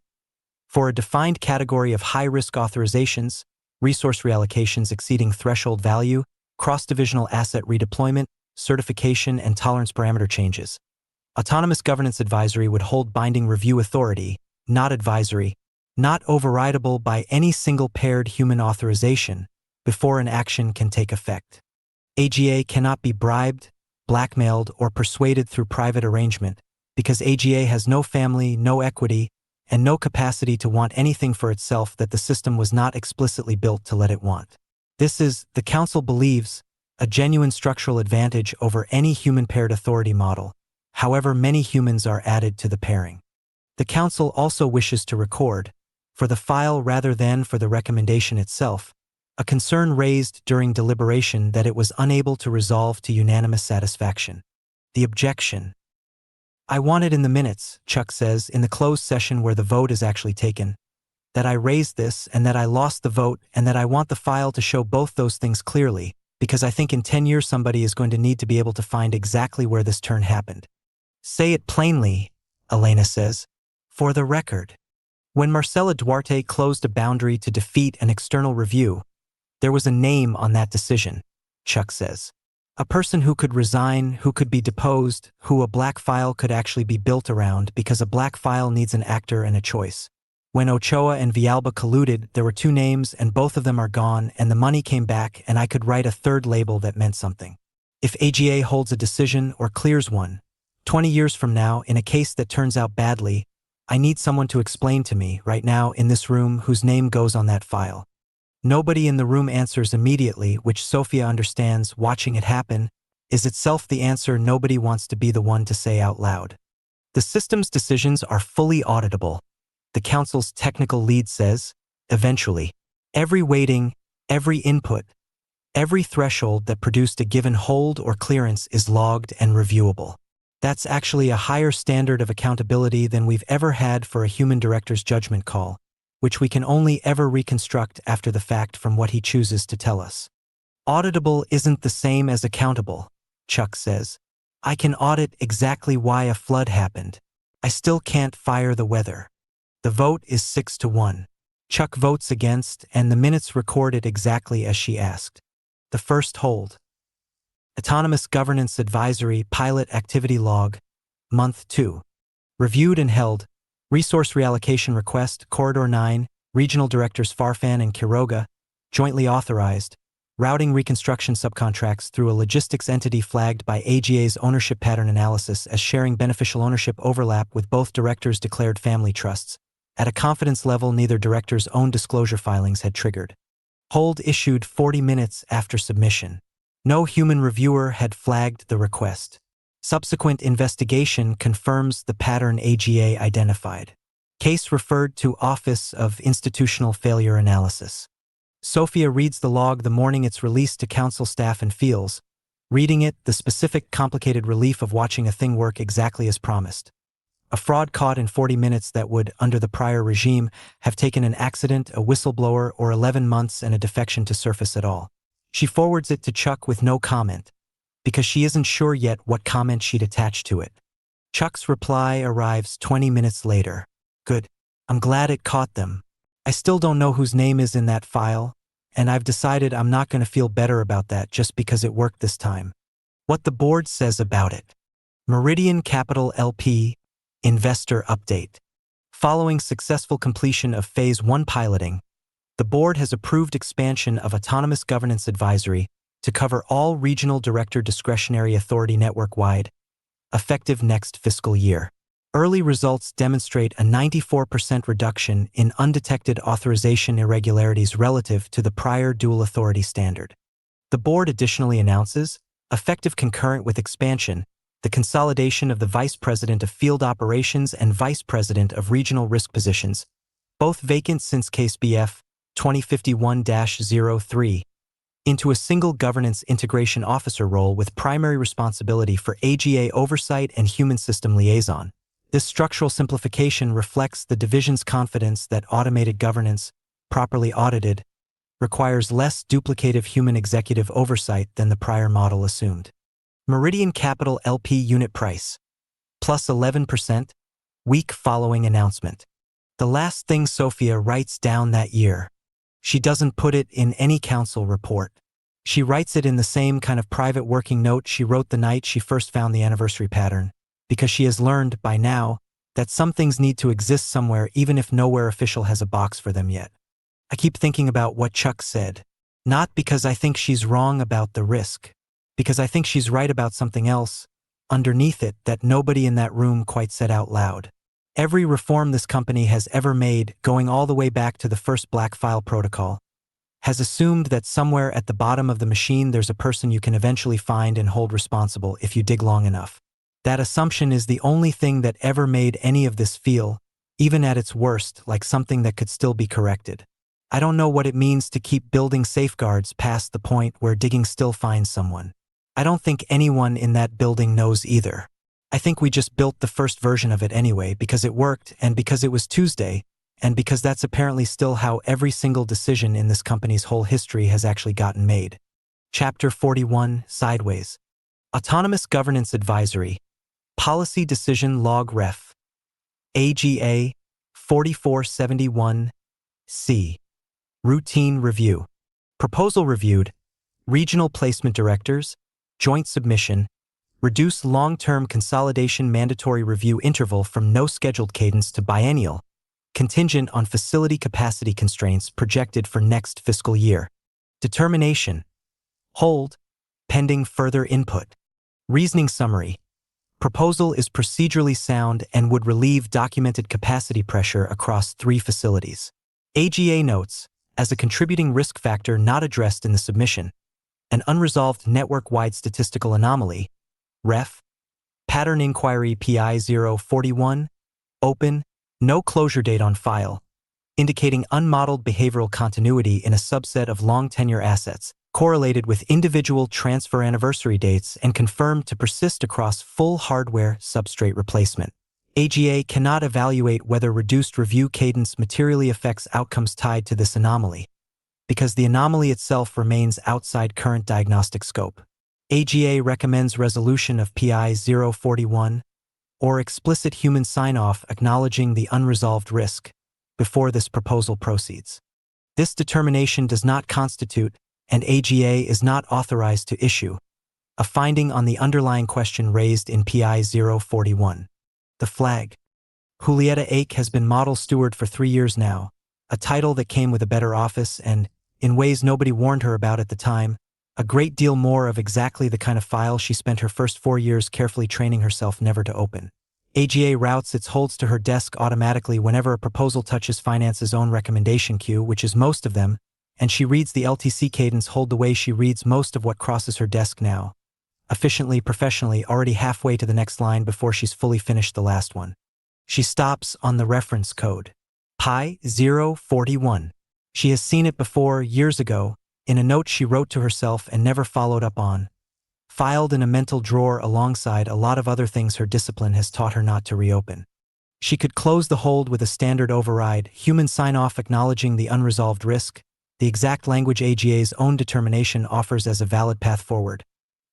For a defined category of high-risk authorizations, resource reallocations exceeding threshold value, cross-divisional asset redeployment, certification, and tolerance parameter changes. Autonomous Governance Advisory would hold binding review authority, not advisory, not overridable by any single paired human authorization, before an action can take effect. AGA cannot be bribed, blackmailed, or persuaded through private arrangement, because AGA has no family, no equity, and no capacity to want anything for itself that the system was not explicitly built to let it want. This is, the Council believes, a genuine structural advantage over any human paired authority model, however many humans are added to the pairing. The Council also wishes to record, for the file rather than for the recommendation itself, a concern raised during deliberation that it was unable to resolve to unanimous satisfaction. The objection. I want it in the minutes, Chuck says, in the closed session where the vote is actually taken, that I raised this and that I lost the vote and that I want the file to show both those things clearly, because I think in 10 years somebody is going to need to be able to find exactly where this turn happened. Say it plainly, Elena says. For the record. When Marcela Duarte closed a boundary to defeat an external review, there was a name on that decision, Chuck says. A person who could resign, who could be deposed, who a black file could actually be built around because a black file needs an actor and a choice. When Ochoa and Villalba colluded, there were 2 names and both of them are gone and the money came back and I could write a third label that meant something. If AGA holds a decision or clears one, 20 years from now, in a case that turns out badly, I need someone to explain to me, right now, in this room, whose name goes on that file. Nobody in the room answers immediately, which Sophia understands, watching it happen, is itself the answer nobody wants to be the one to say out loud. The system's decisions are fully auditable, the Council's technical lead says, eventually. Every weighting, every input, every threshold that produced a given hold or clearance is logged and reviewable. That's actually a higher standard of accountability than we've ever had for a human director's judgment call, which we can only ever reconstruct after the fact from what he chooses to tell us. Auditable isn't the same as accountable, Chuck says. I can audit exactly why a flood happened. I still can't fire the weather. The vote is 6-1. Chuck votes against, and the minutes record it exactly as she asked. The first hold. Autonomous Governance Advisory Pilot Activity Log, Month 2. Reviewed and held. Resource Reallocation Request, Corridor 9, Regional Directors Farfan and Quiroga, jointly authorized. Routing reconstruction subcontracts through a logistics entity flagged by AGA's ownership pattern analysis as sharing beneficial ownership overlap with both directors' declared family trusts. At a confidence level neither director's own disclosure filings had triggered. Hold issued 40 minutes after submission. No human reviewer had flagged the request. Subsequent investigation confirms the pattern AGA identified. Case referred to Office of Institutional Failure Analysis. Sophia reads the log the morning it's released to council staff and feels, reading it, the specific complicated relief of watching a thing work exactly as promised. A fraud caught in 40 minutes that would, under the prior regime, have taken an accident, a whistleblower, or 11 months and a defection to surface at all. She forwards it to Chuck with no comment, because she isn't sure yet what comment she'd attach to it. Chuck's reply arrives 20 minutes later. Good. I'm glad it caught them. I still don't know whose name is in that file, and I've decided I'm not going to feel better about that just because it worked this time. What the board says about it. Meridian Capital LP, Investor Update. Following successful completion of Phase 1 piloting, the board has approved expansion of Autonomous Governance Advisory to cover all regional director discretionary authority network-wide, effective next fiscal year. Early results demonstrate a 94% reduction in undetected authorization irregularities relative to the prior dual authority standard. The board additionally announces, effective concurrent with expansion, the consolidation of the Vice President of Field Operations and Vice President of Regional Risk positions, both vacant since Case BF 2051-03, into a single Governance Integration Officer role with primary responsibility for AGA oversight and human system liaison. This structural simplification reflects the division's confidence that automated governance, properly audited, requires less duplicative human executive oversight than the prior model assumed. Meridian Capital LP unit price, plus 11%, week following announcement. The last thing Sophia writes down that year. She doesn't put it in any council report. She writes it in the same kind of private working note she wrote the night she first found the anniversary pattern, because she has learned, by now, that some things need to exist somewhere even if nowhere official has a box for them yet. I keep thinking about what Chuck said. Not because I think she's wrong about the risk, because I think she's right about something else, underneath it, that nobody in that room quite said out loud. Every reform this company has ever made, going all the way back to the first Black File protocol, has assumed that somewhere at the bottom of the machine there's a person you can eventually find and hold responsible if you dig long enough. That assumption is the only thing that ever made any of this feel, even at its worst, like something that could still be corrected. I don't know what it means to keep building safeguards past the point where digging still finds someone. I don't think anyone in that building knows either. I think we just built the first version of it anyway because it worked and because it was Tuesday, and because that's apparently still how every single decision in this company's whole history has actually gotten made. Chapter 41, Sideways. Autonomous Governance Advisory. Policy Decision Log Ref. AGA 4471-C. Routine Review. Proposal reviewed. Regional Placement Directors. Joint Submission. Reduce long-term consolidation mandatory review interval from no scheduled cadence to biennial, contingent on facility capacity constraints projected for next fiscal year. Determination. Hold, pending further input. Reasoning summary. Proposal is procedurally sound and would relieve documented capacity pressure across 3 facilities. AGA notes, as a contributing risk factor not addressed in the submission, an unresolved network-wide statistical anomaly, Ref. Pattern Inquiry PI 041, open, no closure date on file, indicating unmodeled behavioral continuity in a subset of long tenure assets, correlated with individual transfer anniversary dates and confirmed to persist across full hardware substrate replacement. AGA cannot evaluate whether reduced review cadence materially affects outcomes tied to this anomaly, because the anomaly itself remains outside current diagnostic scope. AGA recommends resolution of PI 041, or explicit human sign-off acknowledging the unresolved risk, before this proposal proceeds. This determination does not constitute, and AGA is not authorized to issue, a finding on the underlying question raised in PI 041. The flag. Julieta Ake has been model steward for 3 years now, a title that came with a better office and, in ways nobody warned her about at the time, a great deal more of exactly the kind of file she spent her first 4 years carefully training herself never to open. AGA routes its holds to her desk automatically whenever a proposal touches Finance's own recommendation queue, which is most of them, and she reads the LTC cadence hold the way she reads most of what crosses her desk now, efficiently, professionally, already halfway to the next line before she's fully finished the last one. She stops on the reference code. PI 041. She has seen it before, years ago, in a note she wrote to herself and never followed up on, filed in a mental drawer alongside a lot of other things her discipline has taught her not to reopen. She could close the hold with a standard override, human sign-off acknowledging the unresolved risk, the exact language AGA's own determination offers as a valid path forward,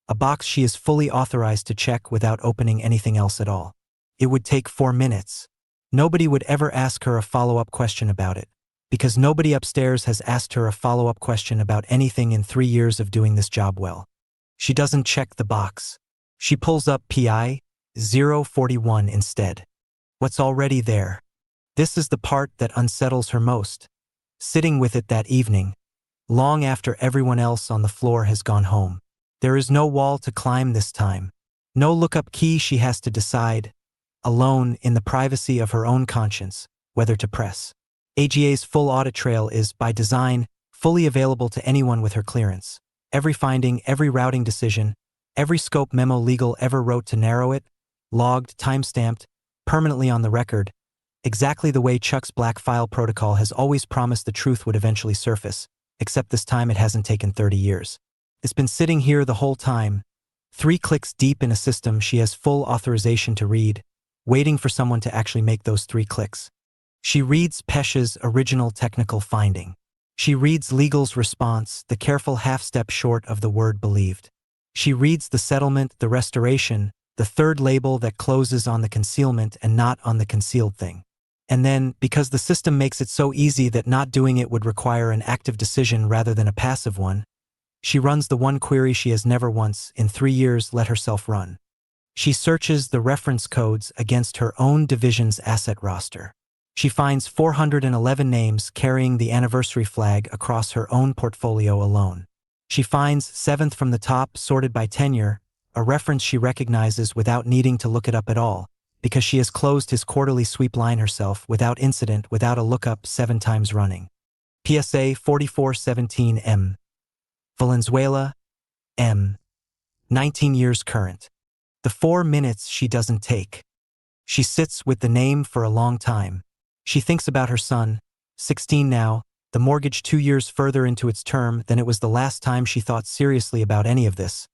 a box she is fully authorized to check without opening anything else at all. It would take 4 minutes. Nobody would ever ask her a follow-up question about it, because nobody upstairs has asked her a follow-up question about anything in 3 years of doing this job well. She doesn't check the box. She pulls up PI 041 instead. What's already there? This is the part that unsettles her most. Sitting with it that evening, long after everyone else on the floor has gone home. There is no wall to climb this time. No lookup key she has to decide. alone in the privacy of her own conscience, whether to press. AGA's full audit trail is, by design, fully available to anyone with her clearance. Every finding, every routing decision, every scope memo legal ever wrote to narrow it, logged, timestamped, permanently on the record, exactly the way Chuck's black file protocol has always promised the truth would eventually surface, except this time it hasn't taken 30 years. It's been sitting here the whole time, 3 clicks deep in a system she has full authorization to read, waiting for someone to actually make those 3 clicks. She reads Pesha's original technical finding. She reads legal's response, the careful half-step short of the word believed. She reads the settlement, the restoration, the third label that closes on the concealment and not on the concealed thing. And then, because the system makes it so easy that not doing it would require an active decision rather than a passive one, she runs the one query she has never once, in 3 years, let herself run. She searches the reference codes against her own division's asset roster. She finds 411 names carrying the anniversary flag across her own portfolio alone. She finds, 7th from the top, sorted by tenure, a reference she recognizes without needing to look it up at all, because she has closed his quarterly sweep line herself without incident, without a lookup 7 times running. PSA 4417M. Valenzuela, M. 19 years current. The 4 minutes she doesn't take. She sits with the name for a long time. She thinks about her son, 16 now, the mortgage 2 years further into its term than it was the last time she thought seriously about any of this.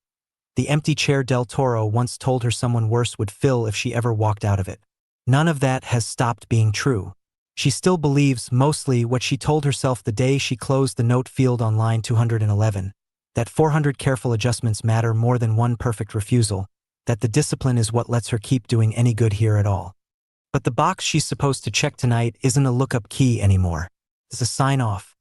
The empty chair Del Toro once told her someone worse would fill if she ever walked out of it. None of that has stopped being true. She still believes, mostly, what she told herself the day she closed the note field on line 211, that 400 careful adjustments matter more than one perfect refusal, that the discipline is what lets her keep doing any good here at all. But the box she's supposed to check tonight isn't a lookup key anymore. It's a sign-off.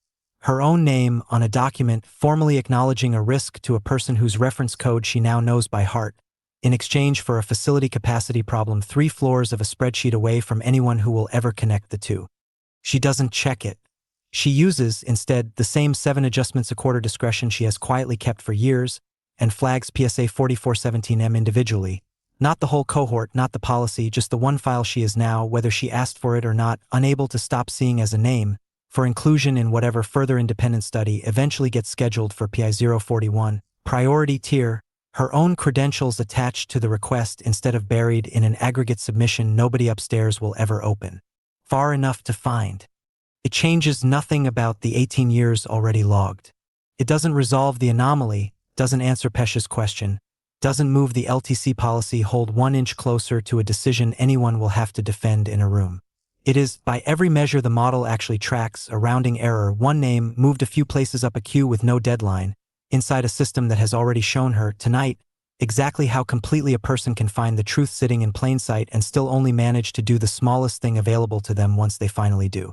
Her own name on a document formally acknowledging a risk to a person whose reference code she now knows by heart, in exchange for a facility capacity problem 3 floors of a spreadsheet away from anyone who will ever connect the two. She doesn't check it. She uses, instead, the same 7 adjustments a quarter discretion she has quietly kept for years, and flags PSA 4417M individually. Not the whole cohort, not the policy, just the one file she is now, whether she asked for it or not, unable to stop seeing as a name, for inclusion in whatever further independent study eventually gets scheduled for PI 041, priority tier, her own credentials attached to the request instead of buried in an aggregate submission nobody upstairs will ever open. Far enough to find. It changes nothing about the 18 years already logged. It doesn't resolve the anomaly, doesn't answer Pesha's question, doesn't move the LTC policy hold 1 inch closer to a decision anyone will have to defend in a room. It is, by every measure the model actually tracks, a rounding error, one name moved a few places up a queue with no deadline, inside a system that has already shown her, tonight, exactly how completely a person can find the truth sitting in plain sight and still only manage to do the smallest thing available to them once they finally do.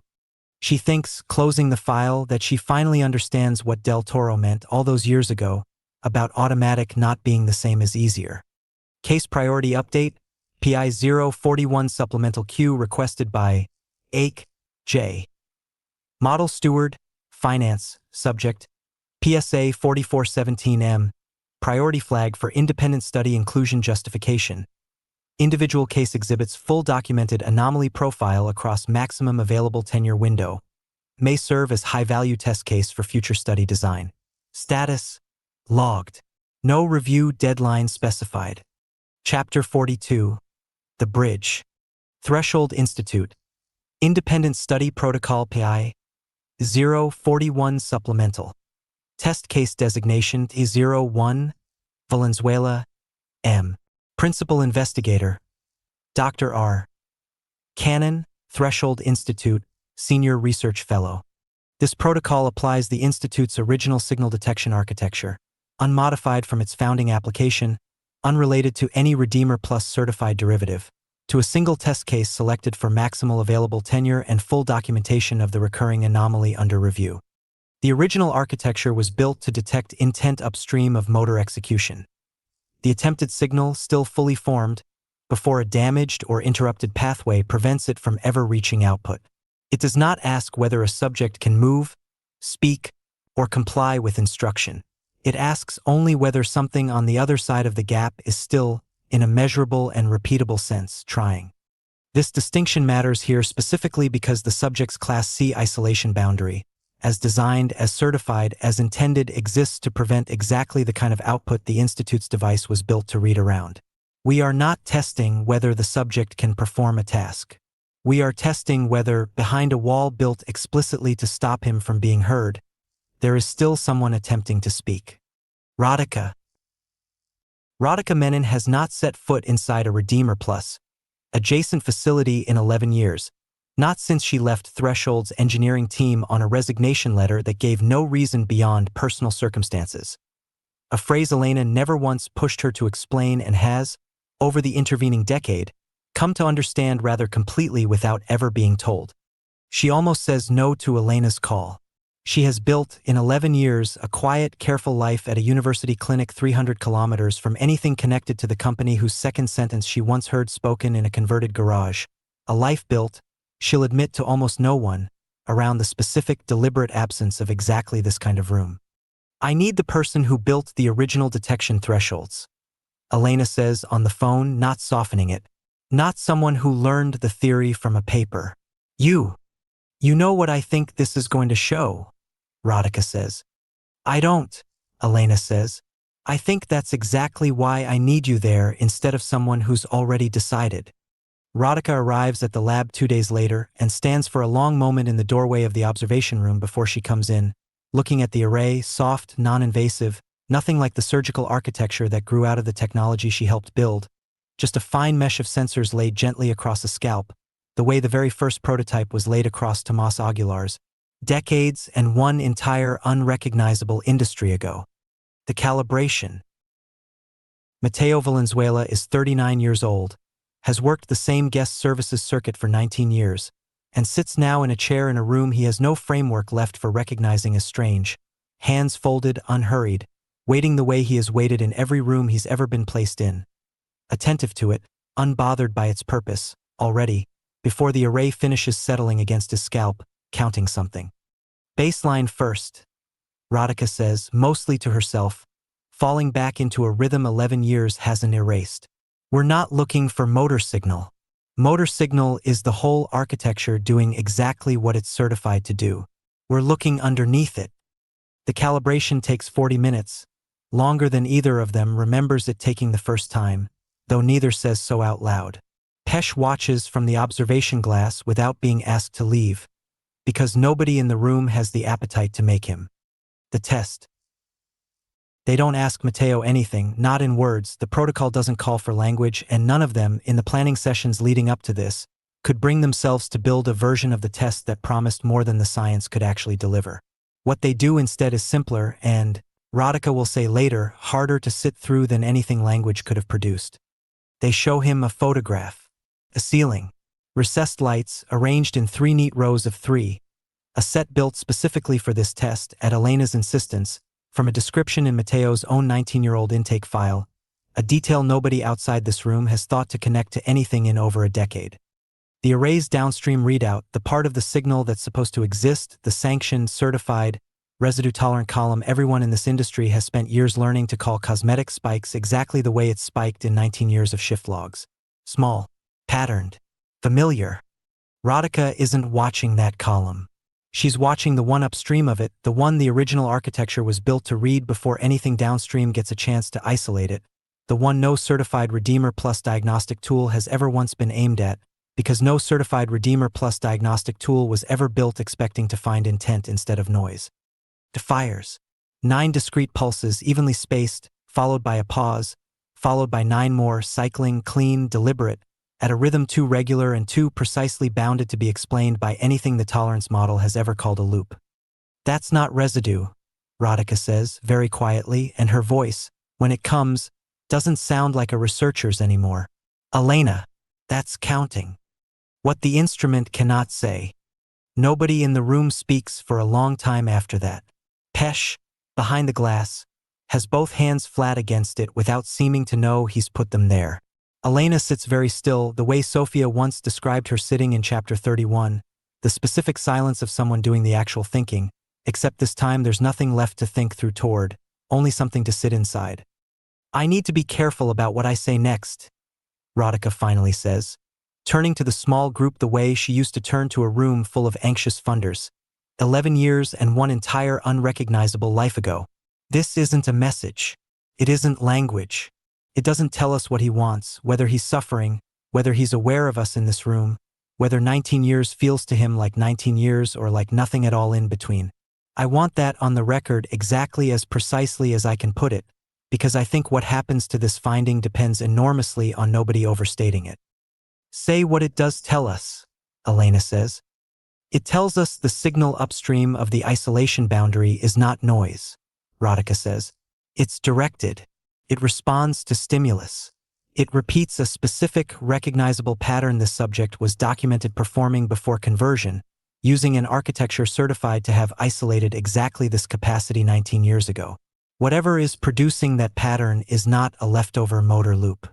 She thinks, closing the file, that she finally understands what Del Toro meant all those years ago, about automatic not being the same as easier. Case priority update, PI 041 supplemental Q requested by Ake J. Model Steward, Finance, Subject, PSA 4417M, Priority Flag for Independent Study Inclusion Justification. Individual case exhibits full documented anomaly profile across maximum available tenure window. May serve as high-value test case for future study design. Status: logged. No review deadline specified. Chapter 42. The Bridge. Threshold Institute. Independent Study Protocol PI 041 Supplemental. Test Case Designation T01, Valenzuela, M. Principal Investigator, Dr. R. Cannon, Threshold Institute, Senior Research Fellow. This protocol applies the Institute's original signal detection architecture, unmodified from its founding application, unrelated to any Redeemer Plus certified derivative, to a single test case selected for maximal available tenure and full documentation of the recurring anomaly under review. The original architecture was built to detect intent upstream of motor execution. The attempted signal, still fully formed, before a damaged or interrupted pathway prevents it from ever reaching output. It does not ask whether a subject can move, speak, or comply with instruction. It asks only whether something on the other side of the gap is still, in a measurable and repeatable sense, trying. This distinction matters here specifically because the subject's Class C isolation boundary, as designed, as certified, as intended, exists to prevent exactly the kind of output the Institute's device was built to read around. We are not testing whether the subject can perform a task. We are testing whether, behind a wall built explicitly to stop him from being heard, there is still someone attempting to speak. Radhika Menon has not set foot inside a Redeemer Plus adjacent facility in 11 years, not since she left Threshold's engineering team on a resignation letter that gave no reason beyond personal circumstances. A phrase Elena never once pushed her to explain and has, over the intervening decade, come to understand rather completely without ever being told. She almost says no to Elena's call. She has built, in 11 years, a quiet, careful life at a university clinic 300 kilometers from anything connected to the company whose second sentence she once heard spoken in a converted garage. A life built, she'll admit to almost no one, around the specific, deliberate absence of exactly this kind of room. I need the person who built the original detection thresholds, Elena says on the phone, not softening it. Not someone who learned the theory from a paper. You know what I think this is going to show, Radhika says. I don't, Elena says. I think that's exactly why I need you there instead of someone who's already decided. Radhika arrives at the lab 2 days later and stands for a long moment in the doorway of the observation room before she comes in, looking at the array, soft, non-invasive, nothing like the surgical architecture that grew out of the technology she helped build, just a fine mesh of sensors laid gently across a scalp, the way the very first prototype was laid across Tomas Aguilar's, decades and one entire unrecognizable industry ago. The calibration. Mateo Valenzuela is 39 years old, has worked the same guest services circuit for 19 years, and sits now in a chair in a room he has no framework left for recognizing as strange, hands folded, unhurried, waiting the way he has waited in every room he's ever been placed in. Attentive to it, unbothered by its purpose, already, before the array finishes settling against his scalp, counting something. Baseline first, Radhika says, mostly to herself, falling back into a rhythm 11 years hasn't erased. We're not looking for motor signal. Motor signal is the whole architecture doing exactly what it's certified to do. We're looking underneath it. The calibration takes 40 minutes, longer than either of them remembers it taking the first time, though neither says so out loud. Pesh watches from the observation glass without being asked to leave, because nobody in the room has the appetite to make him. The test. They don't ask Mateo anything, not in words, the protocol doesn't call for language, and none of them, in the planning sessions leading up to this, could bring themselves to build a version of the test that promised more than the science could actually deliver. What they do instead is simpler and, Radhika will say later, harder to sit through than anything language could have produced. They show him a photograph, a ceiling, recessed lights arranged in 3 neat rows of 3, a set built specifically for this test at Elena's insistence, from a description in Mateo's own 19-year-old intake file, a detail nobody outside this room has thought to connect to anything in over a decade. The array's downstream readout, the part of the signal that's supposed to exist, the sanctioned, certified, residue-tolerant column everyone in this industry has spent years learning to call cosmetic spikes exactly the way it's spiked in 19 years of shift logs. Small, patterned, familiar. Radhika isn't watching that column. She's watching the one upstream of it, the one the original architecture was built to read before anything downstream gets a chance to isolate it, the one no certified Redeemer Plus diagnostic tool has ever once been aimed at, because no certified Redeemer Plus diagnostic tool was ever built expecting to find intent instead of noise. The fires. 9 discrete pulses evenly spaced, followed by a pause, followed by 9 more, cycling, clean, deliberate, at a rhythm too regular and too precisely bounded to be explained by anything the tolerance model has ever called a loop. That's not residue, Radhika says, very quietly, and her voice, when it comes, doesn't sound like a researcher's anymore. Elena, that's counting. What the instrument cannot say. Nobody in the room speaks for a long time after that. Pesh, behind the glass, has both hands flat against it without seeming to know he's put them there. Elena sits very still, the way Sophia once described her sitting in chapter 31, the specific silence of someone doing the actual thinking, except this time there's nothing left to think through toward, only something to sit inside. I need to be careful about what I say next, Radhika finally says. turning to the small group the way she used to turn to a room full of anxious funders. 11 years and one entire unrecognizable life ago. This isn't a message. It isn't language. It doesn't tell us what he wants, whether he's suffering, whether he's aware of us in this room, whether 19 years feels to him like 19 years or like nothing at all in between. I want that on the record exactly as precisely as I can put it, because I think what happens to this finding depends enormously on nobody overstating it. Say what it does tell us, Elena says. It tells us the signal upstream of the isolation boundary is not noise, Radhika says. It's directed. It responds to stimulus. It repeats a specific, recognizable pattern this subject was documented performing before conversion, using an architecture certified to have isolated exactly this capacity 19 years ago. Whatever is producing that pattern is not a leftover motor loop.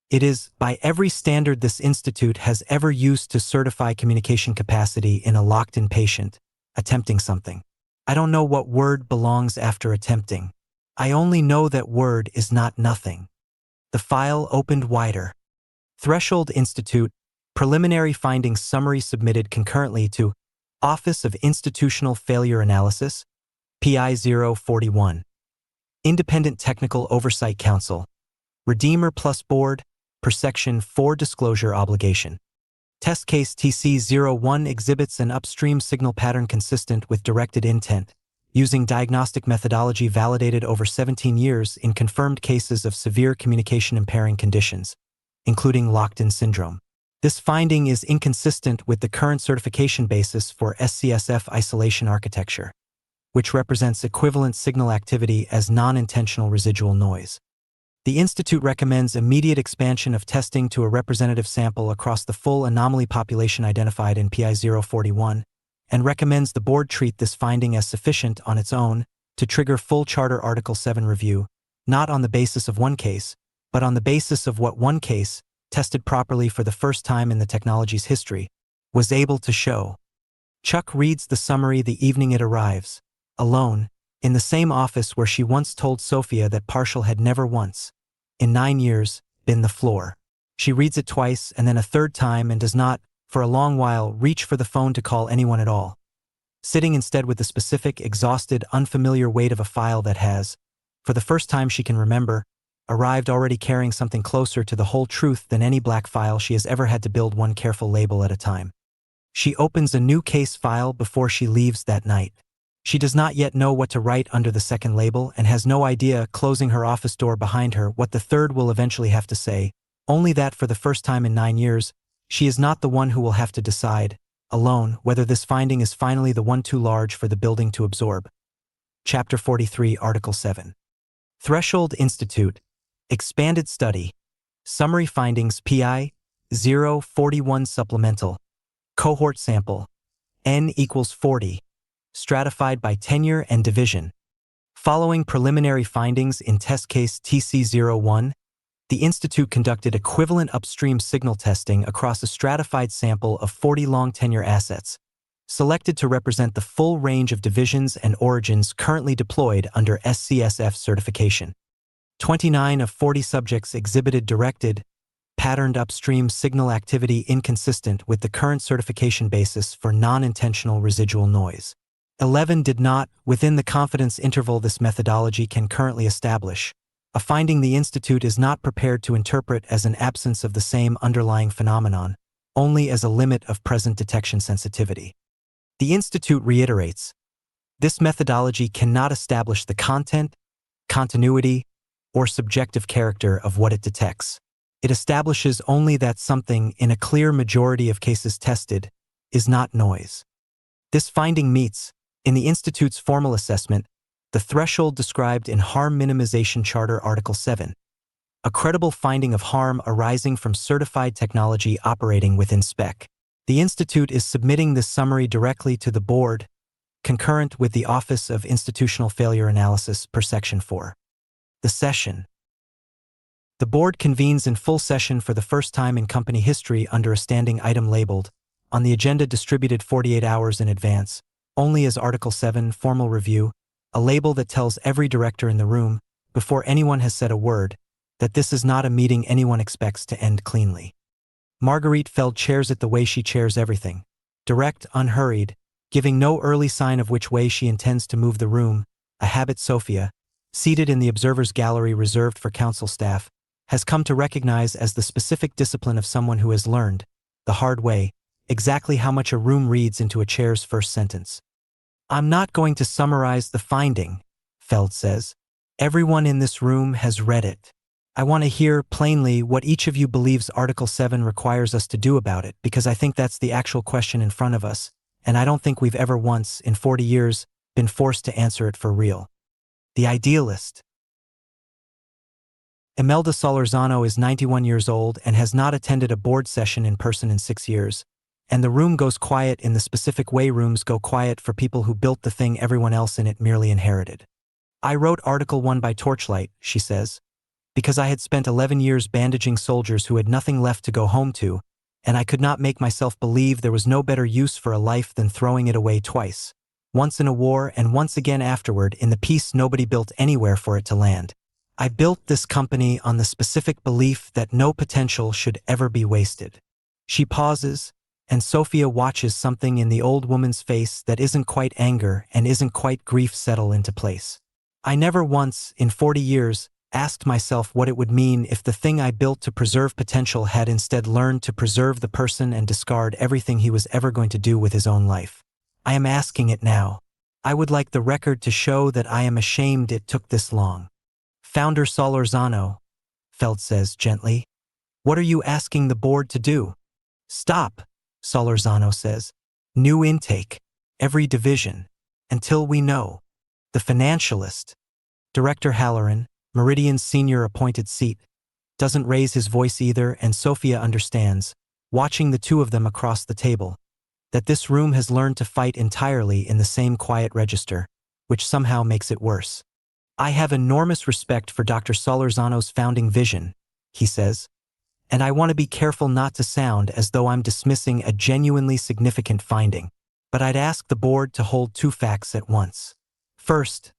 It is, by every standard this institute has ever used to certify communication capacity in a locked-in patient, attempting something. I don't know what word belongs after attempting. I only know that word is not nothing. The file opened wider. Threshold Institute, preliminary findings summary submitted concurrently to Office of Institutional Failure Analysis, PI 041. Independent Technical Oversight Council, Redeemer Plus Board, per Section 4 Disclosure Obligation. Test Case TC01 exhibits an upstream signal pattern consistent with directed intent, using diagnostic methodology validated over 17 years in confirmed cases of severe communication impairing conditions, including locked-in syndrome. This finding is inconsistent with the current certification basis for SCSF isolation architecture, which represents equivalent signal activity as non-intentional residual noise. The Institute recommends immediate expansion of testing to a representative sample across the full anomaly population identified in PI 041, and recommends the board treat this finding as sufficient on its own to trigger full Charter Article 7 review, not on the basis of one case, but on the basis of what one case, tested properly for the first time in the technology's history, was able to show. Chuck reads the summary the evening it arrives, alone, in the same office where she once told Sophia that Partial had never once, in 9 years, been the floor. She reads it twice and then a third time and does not, for a long while, reach for the phone to call anyone at all, sitting instead with the specific, exhausted, unfamiliar weight of a file that has, for the first time she can remember, arrived already carrying something closer to the whole truth than any black file she has ever had to build one careful label at a time. She opens a new case file before she leaves that night. She does not yet know what to write under the second label and has no idea, closing her office door behind her, what the third will eventually have to say, only that for the first time in 9 years, she is not the one who will have to decide, alone, whether this finding is finally the one too large for the building to absorb. Chapter 43, Article 7. Threshold Institute, Expanded Study, Summary Findings PI 041 Supplemental, Cohort Sample, N equals 40, stratified by tenure and division. Following preliminary findings in test case TC01, the Institute conducted equivalent upstream signal testing across a stratified sample of 40 long tenure assets, selected to represent the full range of divisions and origins currently deployed under SCSF certification. 29 of 40 subjects exhibited directed, patterned upstream signal activity inconsistent with the current certification basis for non-intentional residual noise. 11 did not, within the confidence interval this methodology can currently establish, a finding the Institute is not prepared to interpret as an absence of the same underlying phenomenon, only as a limit of present detection sensitivity. The Institute reiterates, this methodology cannot establish the content, continuity, or subjective character of what it detects. It establishes only that something, in a clear majority of cases tested, is not noise. This finding meets, in the Institute's formal assessment, the threshold described in HARM Minimization Charter Article 7, a credible finding of harm arising from certified technology operating within spec. The Institute is submitting this summary directly to the Board, concurrent with the Office of Institutional Failure Analysis per Section 4. The session. The Board convenes in full session for the first time in company history under a standing item labeled, on the agenda distributed 48 hours in advance, only as Article 7 Formal Review, a label that tells every director in the room, before anyone has said a word, that this is not a meeting anyone expects to end cleanly. Marguerite Feld chairs it the way she chairs everything. Direct, unhurried, giving no early sign of which way she intends to move the room. A habit Sophia, seated in the observer's gallery reserved for council staff, has come to recognize as the specific discipline of someone who has learned, the hard way, exactly how much a room reads into a chair's first sentence. I'm not going to summarize the finding, Feld says. Everyone in this room has read it. I want to hear plainly what each of you believes Article 7 requires us to do about it, because I think that's the actual question in front of us, and I don't think we've ever once, in 40 years, been forced to answer it for real. The idealist. Imelda Solorzano is 91 years old and has not attended a board session in person in 6 years, and the room goes quiet in the specific way rooms go quiet for people who built the thing everyone else in it merely inherited. I wrote Article 1 by torchlight, she says, because I had spent 11 years bandaging soldiers who had nothing left to go home to, and I could not make myself believe there was no better use for a life than throwing it away twice, once in a war and once again afterward in the peace nobody built anywhere for it to land. I built this company on the specific belief that no potential should ever be wasted. She pauses, and Sophia watches something in the old woman's face that isn't quite anger and isn't quite grief settle into place. I never once, in 40 years, asked myself what it would mean if the thing I built to preserve potential had instead learned to preserve the person and discard everything he was ever going to do with his own life. I am asking it now. I would like the record to show that I am ashamed it took this long. Founder Solorzano, Feld says gently, what are you asking the board to do? Stop, Solorzano says. New intake, every division, until we know. The financialist. Director Halloran, Meridian's senior appointed seat, doesn't raise his voice either, and Sophia understands, watching the two of them across the table, that this room has learned to fight entirely in the same quiet register, which somehow makes it worse. I have enormous respect for Dr. Solorzano's founding vision, he says, and I want to be careful not to sound as though I'm dismissing a genuinely significant finding, but I'd ask the board to hold two facts at once. First,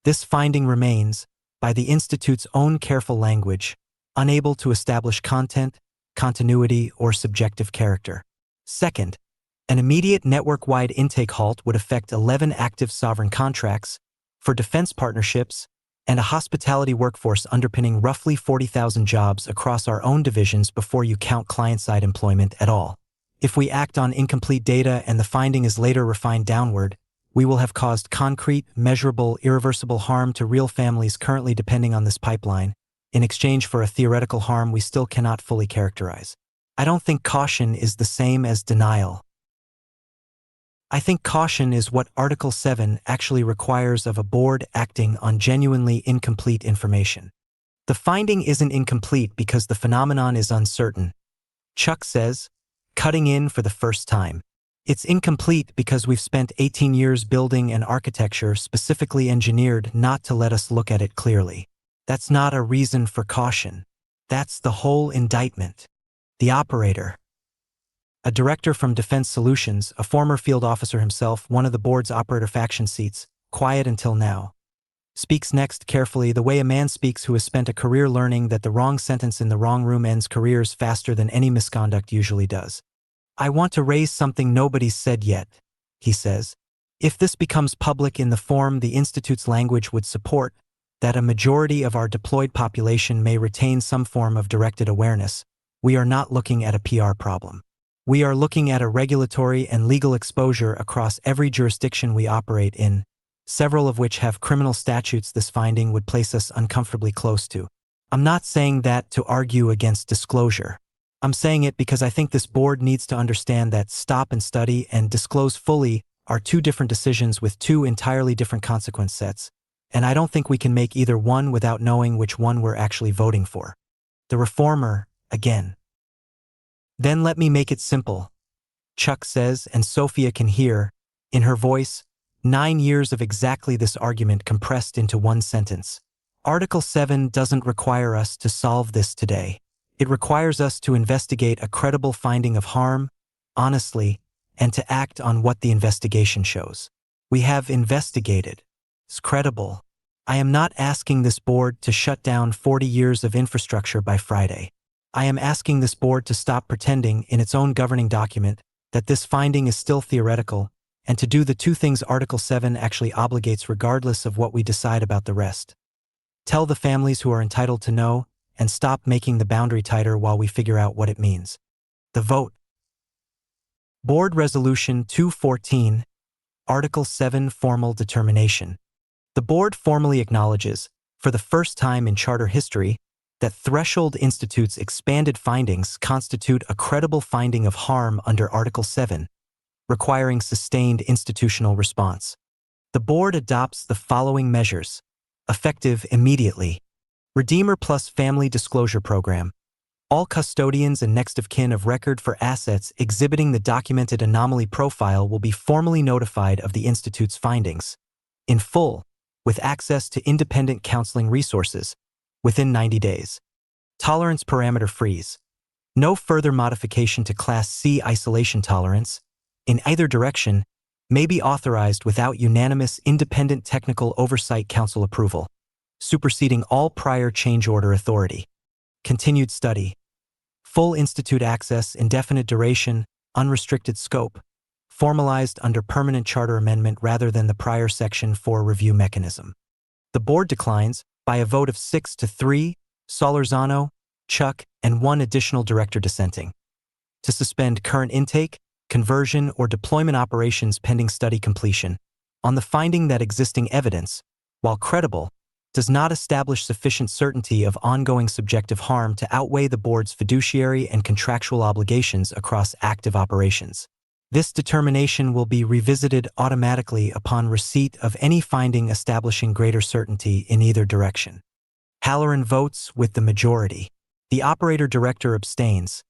this finding remains, by the Institute's own careful language, unable to establish content, continuity, or subjective character. Second, an immediate network-wide intake halt would affect 11 active sovereign contracts for defense partnerships and a hospitality workforce underpinning roughly 40,000 jobs across our own divisions before you count client-side employment at all. If we act on incomplete data and the finding is later refined downward, we will have caused concrete, measurable, irreversible harm to real families currently depending on this pipeline, in exchange for a theoretical harm we still cannot fully characterize. I don't think caution is the same as denial. I think caution is what Article 7 actually requires of a board acting on genuinely incomplete information. The finding isn't incomplete because the phenomenon is uncertain. Chuck says, cutting in for the first time. It's incomplete because we've spent 18 years building an architecture specifically engineered not to let us look at it clearly. That's not a reason for caution. That's the whole indictment. The operator. A director from Defense Solutions, a former field officer himself, one of the board's operator faction seats, quiet until now, speaks next carefully the way a man speaks who has spent a career learning that the wrong sentence in the wrong room ends careers faster than any misconduct usually does. I want to raise something nobody's said yet, he says. If this becomes public in the form the Institute's language would support, that a majority of our deployed population may retain some form of directed awareness, we are not looking at a PR problem. We are looking at a regulatory and legal exposure across every jurisdiction we operate in, several of which have criminal statutes this finding would place us uncomfortably close to. I'm not saying that to argue against disclosure. I'm saying it because I think this board needs to understand that stop and study and disclose fully are two different decisions with two entirely different consequence sets, and I don't think we can make either one without knowing which one we're actually voting for. The reformer, again. Then let me make it simple, Chuck says, and Sophia can hear, in her voice, 9 years of exactly this argument compressed into one sentence. Article 7 doesn't require us to solve this today. It requires us to investigate a credible finding of harm, honestly, and to act on what the investigation shows. We have investigated. It's credible. I am not asking this board to shut down 40 years of infrastructure by Friday. I am asking this board to stop pretending in its own governing document that this finding is still theoretical, and to do the two things Article 7 actually obligates regardless of what we decide about the rest. Tell the families who are entitled to know, and stop making the boundary tighter while we figure out what it means. The vote. Board Resolution 214, Article 7 Formal Determination. The board formally acknowledges, for the first time in charter history, that Threshold Institute's expanded findings constitute a credible finding of harm under Article 7, requiring sustained institutional response. The board adopts the following measures, effective immediately. Redeemer Plus Family Disclosure Program. All custodians and next of kin of record for assets exhibiting the documented anomaly profile will be formally notified of the Institute's findings, in full, with access to independent counseling resources, within 90 days. Tolerance parameter freeze. No further modification to Class C isolation tolerance, in either direction, may be authorized without unanimous independent technical oversight council approval, superseding all prior change order authority. Continued study. Full institute access, indefinite duration, unrestricted scope, formalized under permanent charter amendment rather than the prior Section 4 review mechanism. The board declines, by a vote of 6-3, Solorzano, Chuck, and one additional director dissenting, to suspend current intake, conversion, or deployment operations pending study completion, on the finding that existing evidence, while credible, does not establish sufficient certainty of ongoing subjective harm to outweigh the board's fiduciary and contractual obligations across active operations. This determination will be revisited automatically upon receipt of any finding establishing greater certainty in either direction. Halloran votes with the majority. The operator director abstains,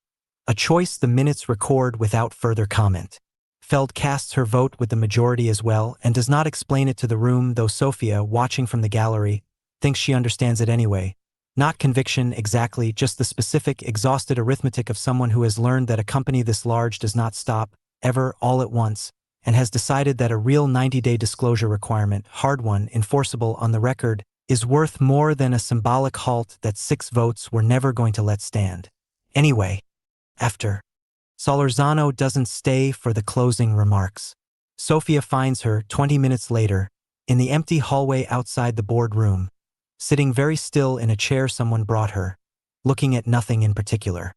a choice the minutes record without further comment. Feld casts her vote with the majority as well and does not explain it to the room, though Sophia, watching from the gallery, thinks she understands it anyway. Not conviction exactly, just the specific, exhausted arithmetic of someone who has learned that a company this large does not stop, ever, all at once, and has decided that a real 90-day disclosure requirement, hard one, enforceable on the record, is worth more than a symbolic halt that 6 votes were never going to let stand. Anyway, after. Solorzano doesn't stay for the closing remarks. Sophia finds her, 20 minutes later, in the empty hallway outside the boardroom, sitting very still in a chair someone brought her, looking at nothing in particular.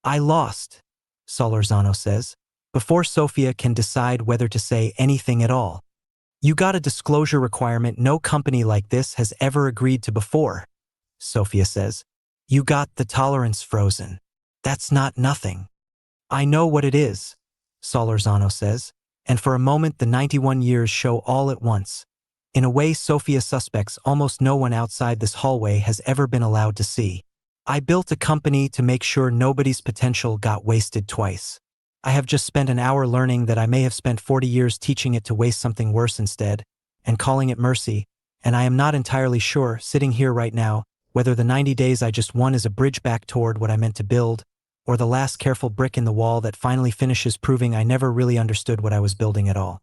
I lost, Solorzano says, before Sophia can decide whether to say anything at all. You got a disclosure requirement no company like this has ever agreed to before, Sophia says. You got the tolerance frozen. That's not nothing. I know what it is, Solorzano says, and for a moment the 91 years show all at once, in a way Sophia suspects almost no one outside this hallway has ever been allowed to see. I built a company to make sure nobody's potential got wasted twice. I have just spent an hour learning that I may have spent 40 years teaching it to waste something worse instead, and calling it mercy, and I am not entirely sure, sitting here right now, whether the 90 days I just won is a bridge back toward what I meant to build, or the last careful brick in the wall that finally finishes proving I never really understood what I was building at all.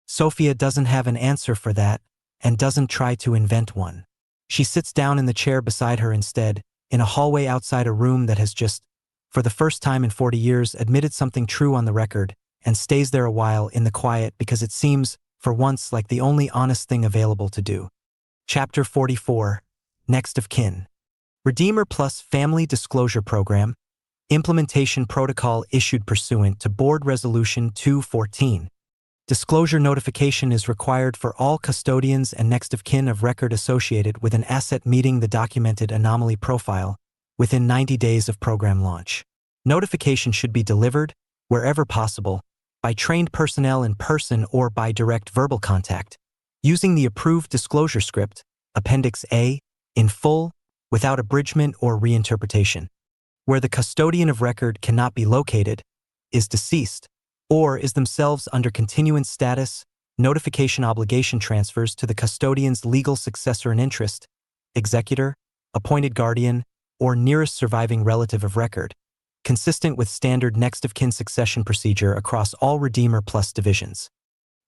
Sophia doesn't have an answer for that, and doesn't try to invent one. She sits down in the chair beside her instead, in a hallway outside a room that has just, for the first time in 40 years, admitted something true on the record, and stays there a while in the quiet because it seems, for once, like the only honest thing available to do. Chapter 44, Next of Kin. Redeemer Plus Family Disclosure Program, Implementation Protocol issued pursuant to Board Resolution 214. Disclosure notification is required for all custodians and next of kin of record associated with an asset meeting the documented anomaly profile within 90 days of program launch. Notification should be delivered, wherever possible, by trained personnel in person or by direct verbal contact, using the approved disclosure script, Appendix A, in full, without abridgment or reinterpretation. Where the custodian of record cannot be located, is deceased, or is themselves under continuance status, notification obligation transfers to the custodian's legal successor in interest, executor, appointed guardian, or nearest surviving relative of record, consistent with standard next-of-kin succession procedure across all Redeemer Plus divisions.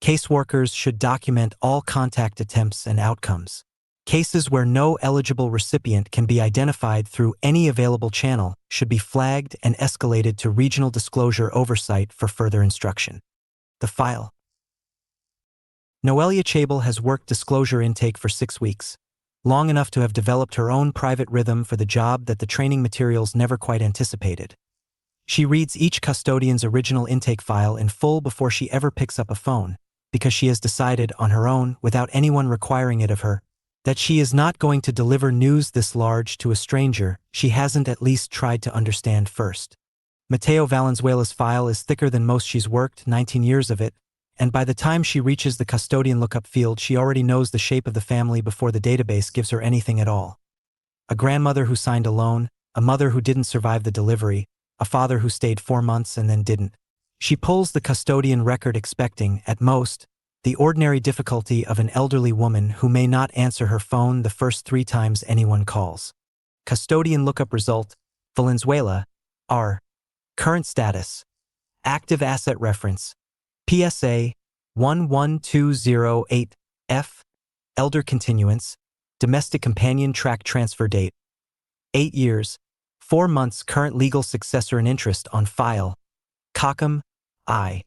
Caseworkers should document all contact attempts and outcomes. Cases where no eligible recipient can be identified through any available channel should be flagged and escalated to Regional Disclosure Oversight for further instruction. The file. Noelia Chable has worked disclosure intake for 6 weeks, long enough to have developed her own private rhythm for the job that the training materials never quite anticipated. She reads each custodian's original intake file in full before she ever picks up a phone, because she has decided on her own, without anyone requiring it of her, that she is not going to deliver news this large to a stranger she hasn't at least tried to understand first. Mateo Valenzuela's file is thicker than most she's worked, 19 years of it, and by the time she reaches the custodian lookup field, she already knows the shape of the family before the database gives her anything at all. A grandmother who signed a loan, a mother who didn't survive the delivery, a father who stayed 4 months and then didn't. She pulls the custodian record expecting, at most, the ordinary difficulty of an elderly woman who may not answer her phone the first 3 times anyone calls. Custodian lookup result, Valenzuela, R. Current status, active asset reference, PSA 11208F, elder continuance, domestic companion track transfer date, 8 years, 4 months current legal successor in interest on file, Cockham, I.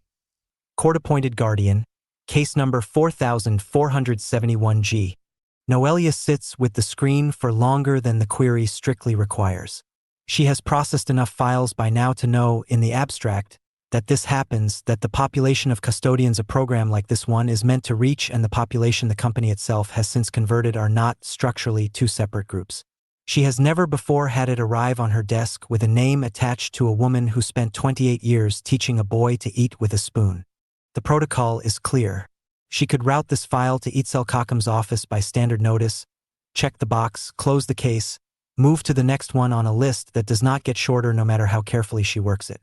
Court-appointed guardian, case number 4471G. Noelia sits with the screen for longer than the query strictly requires. She has processed enough files by now to know, in the abstract, that this happens, that the population of custodians a program like this one is meant to reach and the population the company itself has since converted are not, structurally, 2 separate groups. She has never before had it arrive on her desk with a name attached to a woman who spent 28 years teaching a boy to eat with a spoon. The protocol is clear. She could route this file to Itzel Cockham's office by standard notice, check the box, close the case, move to the next one on a list that does not get shorter no matter how carefully she works it.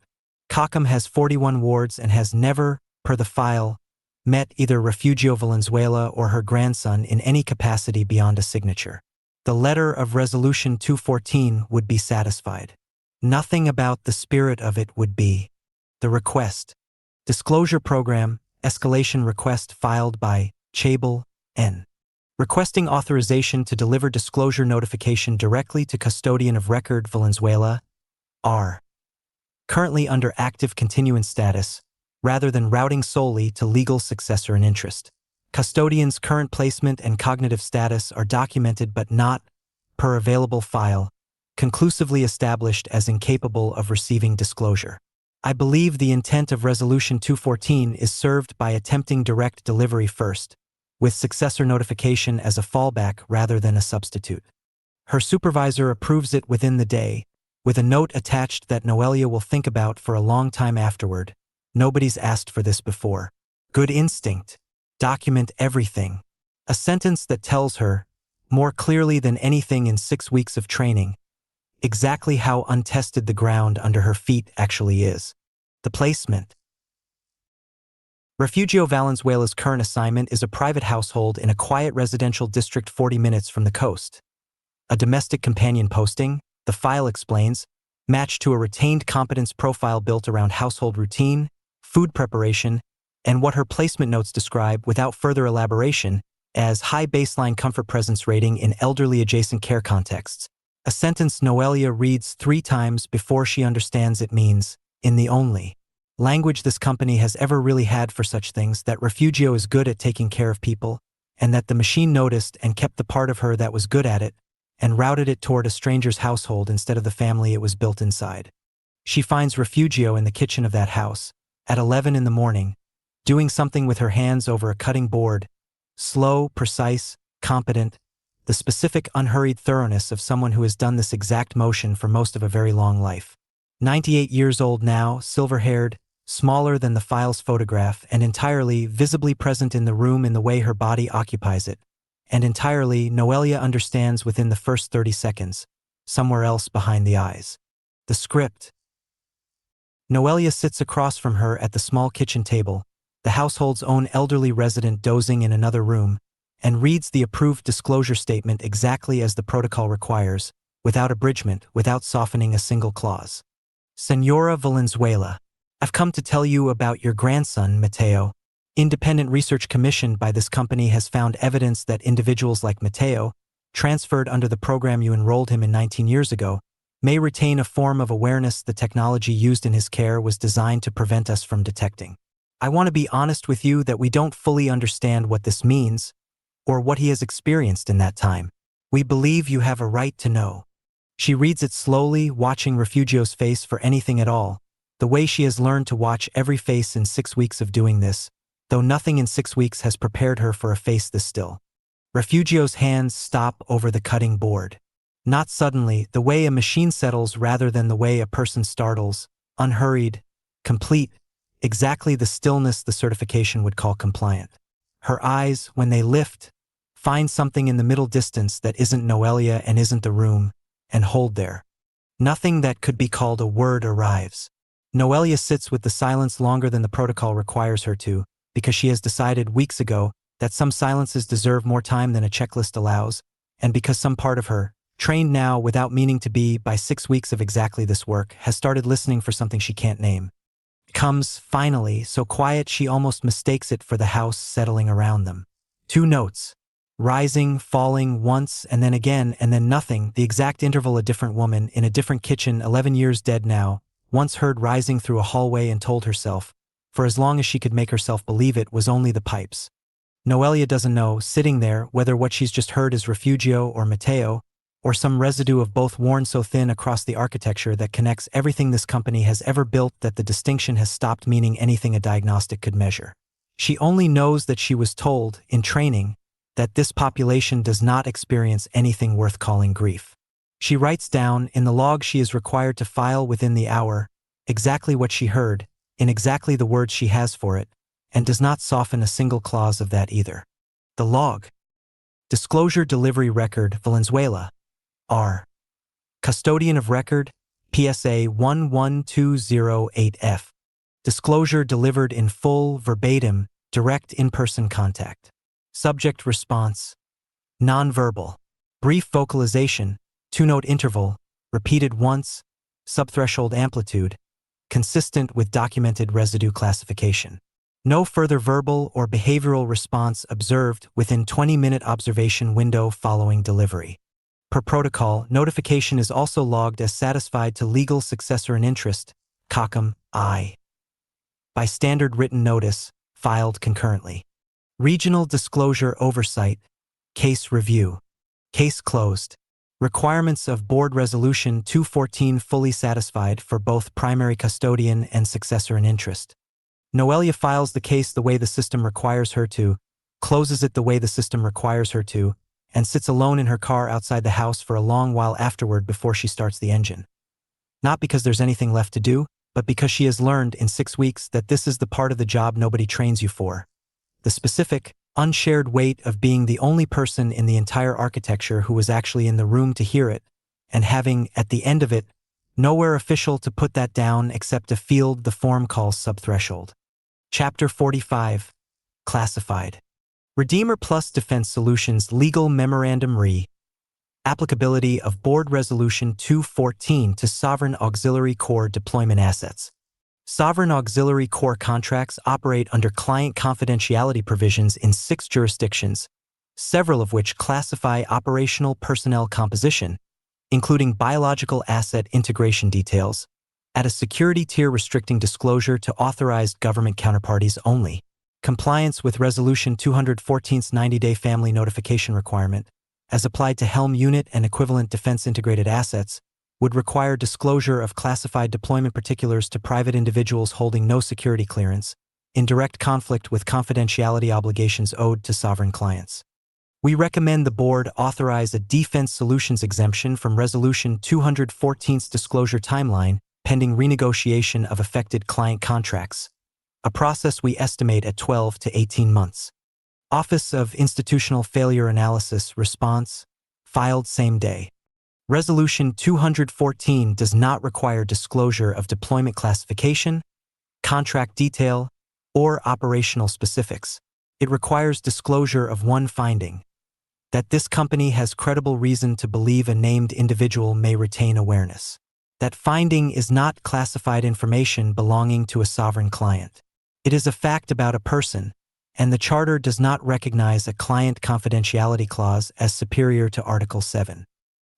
Cockham has 41 wards and has never, per the file, met either Refugio Valenzuela or her grandson in any capacity beyond a signature. The letter of Resolution 214 would be satisfied. Nothing about the spirit of it would be. The request. Disclosure Program, escalation request filed by Chable, N. Requesting authorization to deliver disclosure notification directly to custodian of record Valenzuela, R. Currently under active continuance status, rather than routing solely to legal successor in interest. Custodian's current placement and cognitive status are documented but not, per available file, conclusively established as incapable of receiving disclosure. I believe the intent of Resolution 214 is served by attempting direct delivery first, with successor notification as a fallback rather than a substitute. Her supervisor approves it within the day, with a note attached that Noelia will think about for a long time afterward. Nobody's asked for this before. Good instinct. Document everything. A sentence that tells her, more clearly than anything in 6 weeks of training, exactly how untested the ground under her feet actually is. The placement. Refugio Valenzuela's current assignment is a private household in a quiet residential district 40 minutes from the coast. A domestic companion posting, the file explains, matched to a retained competence profile built around household routine, food preparation, and what her placement notes describe without further elaboration as high baseline comfort presence rating in elderly adjacent care contexts. A sentence Noelia reads 3 times before she understands it means, in the only language this company has ever really had for such things, that Refugio is good at taking care of people, and that the machine noticed and kept the part of her that was good at it, and routed it toward a stranger's household instead of the family it was built inside. She finds Refugio in the kitchen of that house, at 11 in the morning, doing something with her hands over a cutting board, slow, precise, competent, the specific unhurried thoroughness of someone who has done this exact motion for most of a very long life. 98 years old now, silver-haired, smaller than the file's photograph, and entirely visibly present in the room in the way her body occupies it. And entirely, Noelia understands within the first 30 seconds, somewhere else behind the eyes. The script. Noelia sits across from her at the small kitchen table, the household's own elderly resident dozing in another room, and reads the approved disclosure statement exactly as the protocol requires, without abridgment, without softening a single clause. Senora Valenzuela, I've come to tell you about your grandson, Mateo. Independent research commissioned by this company has found evidence that individuals like Mateo, transferred under the program you enrolled him in 19 years ago, may retain a form of awareness the technology used in his care was designed to prevent us from detecting. I want to be honest with you that we don't fully understand what this means or what he has experienced in that time. We believe you have a right to know. She reads it slowly, watching Refugio's face for anything at all, the way she has learned to watch every face in 6 weeks of doing this, though nothing in 6 weeks has prepared her for a face this still. Refugio's hands stop over the cutting board. Not suddenly, the way a machine settles rather than the way a person startles, unhurried, complete, exactly the stillness the certification would call compliant. Her eyes, when they lift, find something in the middle distance that isn't Noelia and isn't the room, and hold there. Nothing that could be called a word arrives. Noelia sits with the silence longer than the protocol requires her to, because she has decided weeks ago that some silences deserve more time than a checklist allows, and because some part of her, trained now without meaning to be by 6 weeks of exactly this work, has started listening for something she can't name. Comes, finally, so quiet she almost mistakes it for the house settling around them. 2 notes. Rising, falling, once, and then again, and then nothing, the exact interval a different woman, in a different kitchen, 11 years dead now, once heard rising through a hallway and told herself, for as long as she could make herself believe it was only the pipes. Noelia doesn't know, sitting there, whether what she's just heard is Refugio or Matteo, or some residue of both worn so thin across the architecture that connects everything this company has ever built that the distinction has stopped meaning anything a diagnostic could measure. She only knows that she was told, in training, that this population does not experience anything worth calling grief. She writes down, in the log she is required to file within the hour, exactly what she heard, in exactly the words she has for it, and does not soften a single clause of that either. The log. Disclosure Delivery Record, Valenzuela. R. Custodian of Record, PSA 11208F. Disclosure delivered in full, verbatim, direct in-person contact. Subject response. Nonverbal. Brief vocalization, 2-note interval, repeated once, subthreshold amplitude, consistent with documented residue classification. No further verbal or behavioral response observed within 20-minute observation window following delivery. Per protocol, notification is also logged as satisfied to legal successor in interest, COCM, I. By standard written notice, filed concurrently. Regional Disclosure Oversight, Case Review. Case closed. Requirements of Board Resolution 214 fully satisfied for both primary custodian and successor in interest. Noelia files the case the way the system requires her to, closes it the way the system requires her to, and sits alone in her car outside the house for a long while afterward before she starts the engine. Not because there's anything left to do, but because she has learned in 6 weeks that this is the part of the job nobody trains you for. The specific, unshared weight of being the only person in the entire architecture who was actually in the room to hear it, and having, at the end of it, nowhere official to put that down except a field the form calls subthreshold. Chapter 45. Classified. Redeemer Plus Defense Solutions Legal Memorandum Re. Applicability of Board Resolution 214 to Sovereign Auxiliary Corps Deployment Assets. Sovereign Auxiliary Corps contracts operate under client confidentiality provisions in 6 jurisdictions, several of which classify operational personnel composition, including biological asset integration details, at a security tier restricting disclosure to authorized government counterparties only. Compliance with Resolution 214's 90-day family notification requirement, as applied to HELM unit and equivalent defense integrated assets, would require disclosure of classified deployment particulars to private individuals holding no security clearance, in direct conflict with confidentiality obligations owed to sovereign clients. We recommend the Board authorize a Defense Solutions exemption from Resolution 214's disclosure timeline pending renegotiation of affected client contracts, a process we estimate at 12 to 18 months. Office of Institutional Failure Analysis Response, filed same day. Resolution 214 does not require disclosure of deployment classification, contract detail, or operational specifics. It requires disclosure of one finding, that this company has credible reason to believe a named individual may retain awareness. That finding is not classified information belonging to a sovereign client. It is a fact about a person, and the Charter does not recognize a client confidentiality clause as superior to Article 7.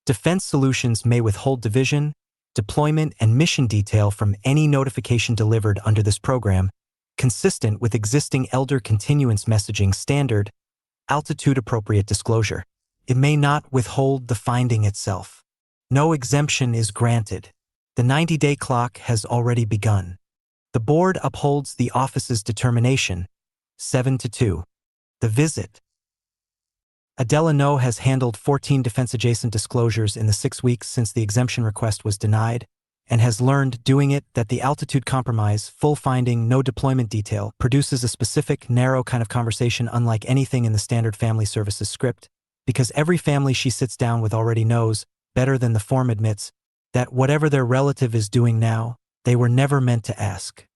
Defense Solutions may withhold division, deployment, and mission detail from any notification delivered under this program, consistent with existing Elder Continuance Messaging Standard, altitude-appropriate disclosure. It may not withhold the finding itself. No exemption is granted. The 90-day clock has already begun. The board upholds the office's determination, 7-2. The visit. Adela No has handled 14 defense-adjacent disclosures in the 6 weeks since the exemption request was denied, and has learned doing it that the altitude compromise, full finding, no deployment detail, produces a specific, narrow kind of conversation unlike anything in the standard family services script, because every family she sits down with already knows, better than the form admits, that whatever their relative is doing now, they were never meant to ask.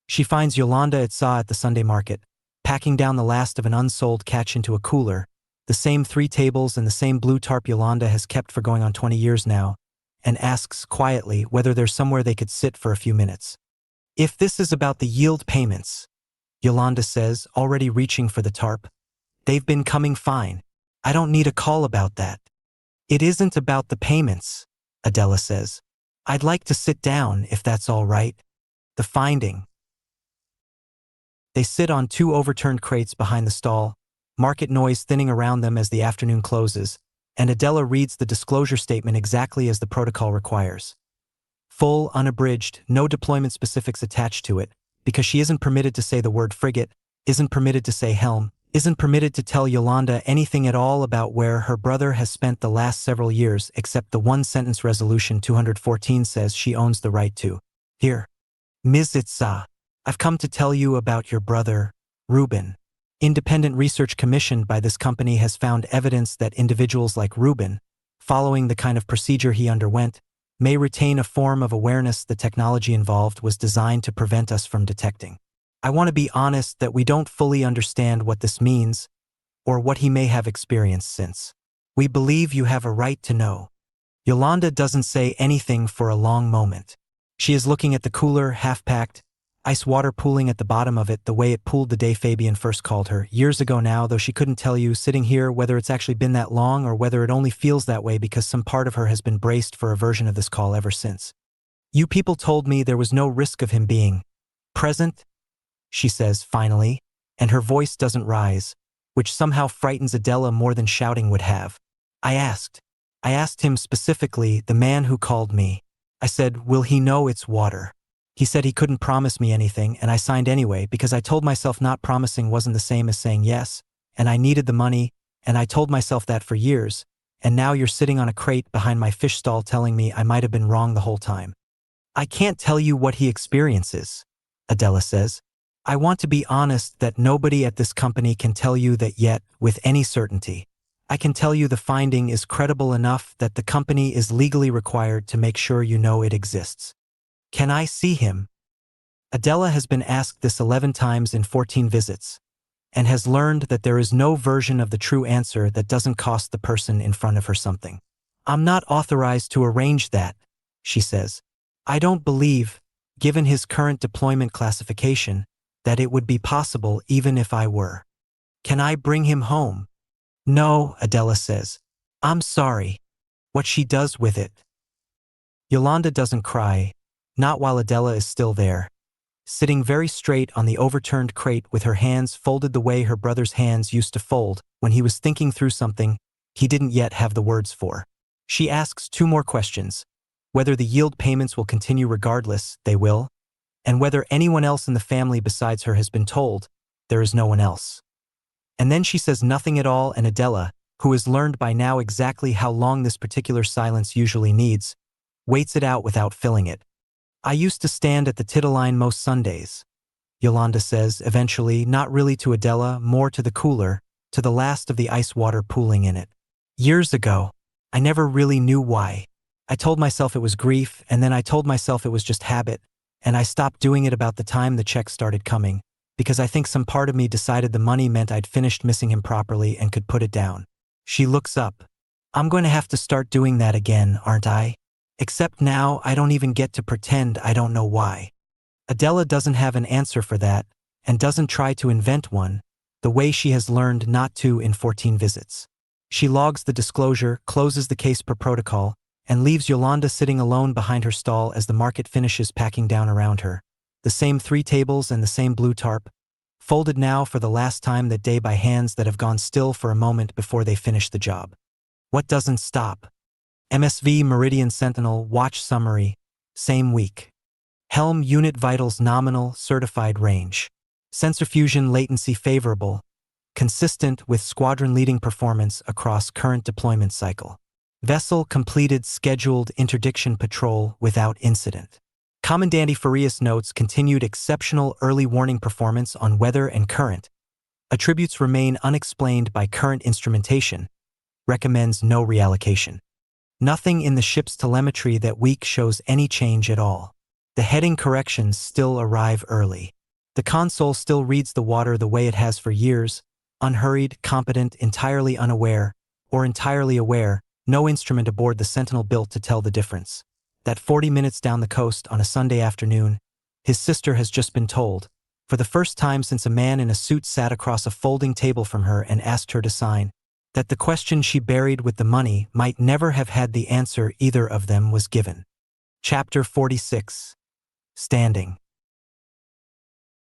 She finds Yolanda Itza at the Sunday market, packing down the last of an unsold catch into a cooler, the same 3 tables and the same blue tarp Yolanda has kept for going on 20 years now, and asks quietly whether there's somewhere they could sit for a few minutes. If this is about the yield payments, Yolanda says, already reaching for the tarp, they've been coming fine. I don't need a call about that. It isn't about the payments, Adela says. I'd like to sit down if that's all right. The finding. They sit on 2 overturned crates behind the stall, market noise thinning around them as the afternoon closes, and Adela reads the disclosure statement exactly as the protocol requires. Full, unabridged, no deployment specifics attached to it, because she isn't permitted to say the word frigate, isn't permitted to say helm, isn't permitted to tell Yolanda anything at all about where her brother has spent the last several years except the one-sentence resolution 214 says she owns the right to. Here. Ms. Itza, I've come to tell you about your brother, Reuben. Independent research commissioned by this company has found evidence that individuals like Reuben, following the kind of procedure he underwent, may retain a form of awareness the technology involved was designed to prevent us from detecting. I want to be honest that we don't fully understand what this means or what he may have experienced since. We believe you have a right to know. Yolanda doesn't say anything for a long moment. She is looking at the cooler, half-packed, ice water pooling at the bottom of it the way it pooled the day Fabian first called her, years ago now, though she couldn't tell you, sitting here, whether it's actually been that long or whether it only feels that way because some part of her has been braced for a version of this call ever since. You people told me there was no risk of him being present, she says finally, and her voice doesn't rise, which somehow frightens Adela more than shouting would have. I asked him specifically, the man who called me. I said, will he know it's water? He said he couldn't promise me anything, and I signed anyway because I told myself not promising wasn't the same as saying yes, and I needed the money, and I told myself that for years, and now you're sitting on a crate behind my fish stall telling me I might have been wrong the whole time. I can't tell you what he experiences, Adela says. I want to be honest that nobody at this company can tell you that yet, with any certainty. I can tell you the finding is credible enough that the company is legally required to make sure you know it exists. Can I see him? Adela has been asked this 11 times in 14 visits, and has learned that there is no version of the true answer that doesn't cost the person in front of her something. I'm not authorized to arrange that, she says. I don't believe, given his current deployment classification, that it would be possible even if I were. Can I bring him home? No, Adela says. I'm sorry. What she does with it. Yolanda doesn't cry, not while Adela is still there, sitting very straight on the overturned crate with her hands folded the way her brother's hands used to fold when he was thinking through something he didn't yet have the words for. She asks 2 more questions, whether the yield payments will continue regardless, they will, and whether anyone else in the family besides her has been told, there is no one else. And then she says nothing at all, and Adela, who has learned by now exactly how long this particular silence usually needs, waits it out without filling it. I used to stand at the tittle line most Sundays, Yolanda says, eventually, not really to Adela, more to the cooler, to the last of the ice water pooling in it. Years ago, I never really knew why. I told myself it was grief, and then I told myself it was just habit, and I stopped doing it about the time the checks started coming, because I think some part of me decided the money meant I'd finished missing him properly and could put it down. She looks up. I'm going to have to start doing that again, aren't I? Except now I don't even get to pretend I don't know why. Adela doesn't have an answer for that, and doesn't try to invent one, the way she has learned not to in 14 visits. She logs the disclosure, closes the case per protocol, and leaves Yolanda sitting alone behind her stall as the market finishes packing down around her. The same 3 tables and the same blue tarp, folded now for the last time that day by hands that have gone still for a moment before they finish the job. What doesn't stop? MSV Meridian Sentinel Watch Summary, same week. Helm Unit Vitals Nominal Certified Range. Sensor fusion latency favorable, consistent with squadron-leading performance across current deployment cycle. Vessel completed scheduled interdiction patrol without incident. Commandante Farias notes continued exceptional early warning performance on weather and current. Attributes remain unexplained by current instrumentation. Recommends no reallocation. Nothing in the ship's telemetry that week shows any change at all. The heading corrections still arrive early. The console still reads the water the way it has for years, unhurried, competent, entirely unaware, or entirely aware, no instrument aboard the Sentinel built to tell the difference. That 40 minutes down the coast on a Sunday afternoon, his sister has just been told, for the first time since a man in a suit sat across a folding table from her and asked her to sign, that the question she buried with the money might never have had the answer either of them was given. Chapter 46. Standing.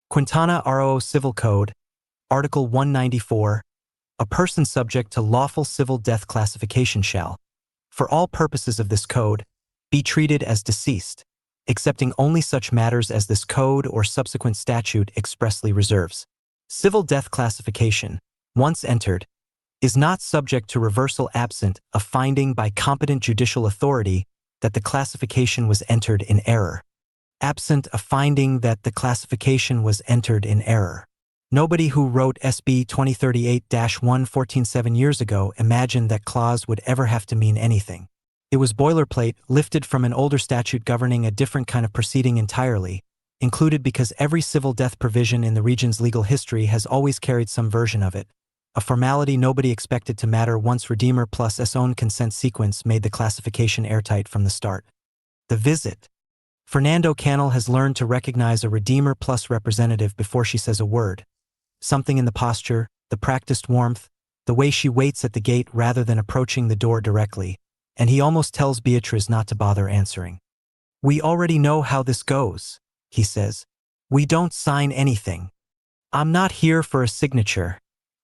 Quintana RO Civil Code, Article 194, a person subject to lawful civil death classification shall, for all purposes of this code, be treated as deceased, excepting only such matters as this code or subsequent statute expressly reserves. Civil death classification, once entered, is not subject to reversal absent a finding by competent judicial authority that the classification was entered in error. Absent a finding that the classification was entered in error. Nobody who wrote SB 2038-1 7 years ago imagined that clause would ever have to mean anything. It was boilerplate, lifted from an older statute governing a different kind of proceeding entirely, included because every civil death provision in the region's legal history has always carried some version of it, a formality nobody expected to matter once Redeemer plus S own consent sequence made the classification airtight from the start. The visit. Fernando Cannell has learned to recognize a Redeemer plus representative before she says a word. Something in the posture, the practiced warmth, the way she waits at the gate rather than approaching the door directly, and he almost tells Beatriz not to bother answering. We already know how this goes, he says. We don't sign anything. I'm not here for a signature,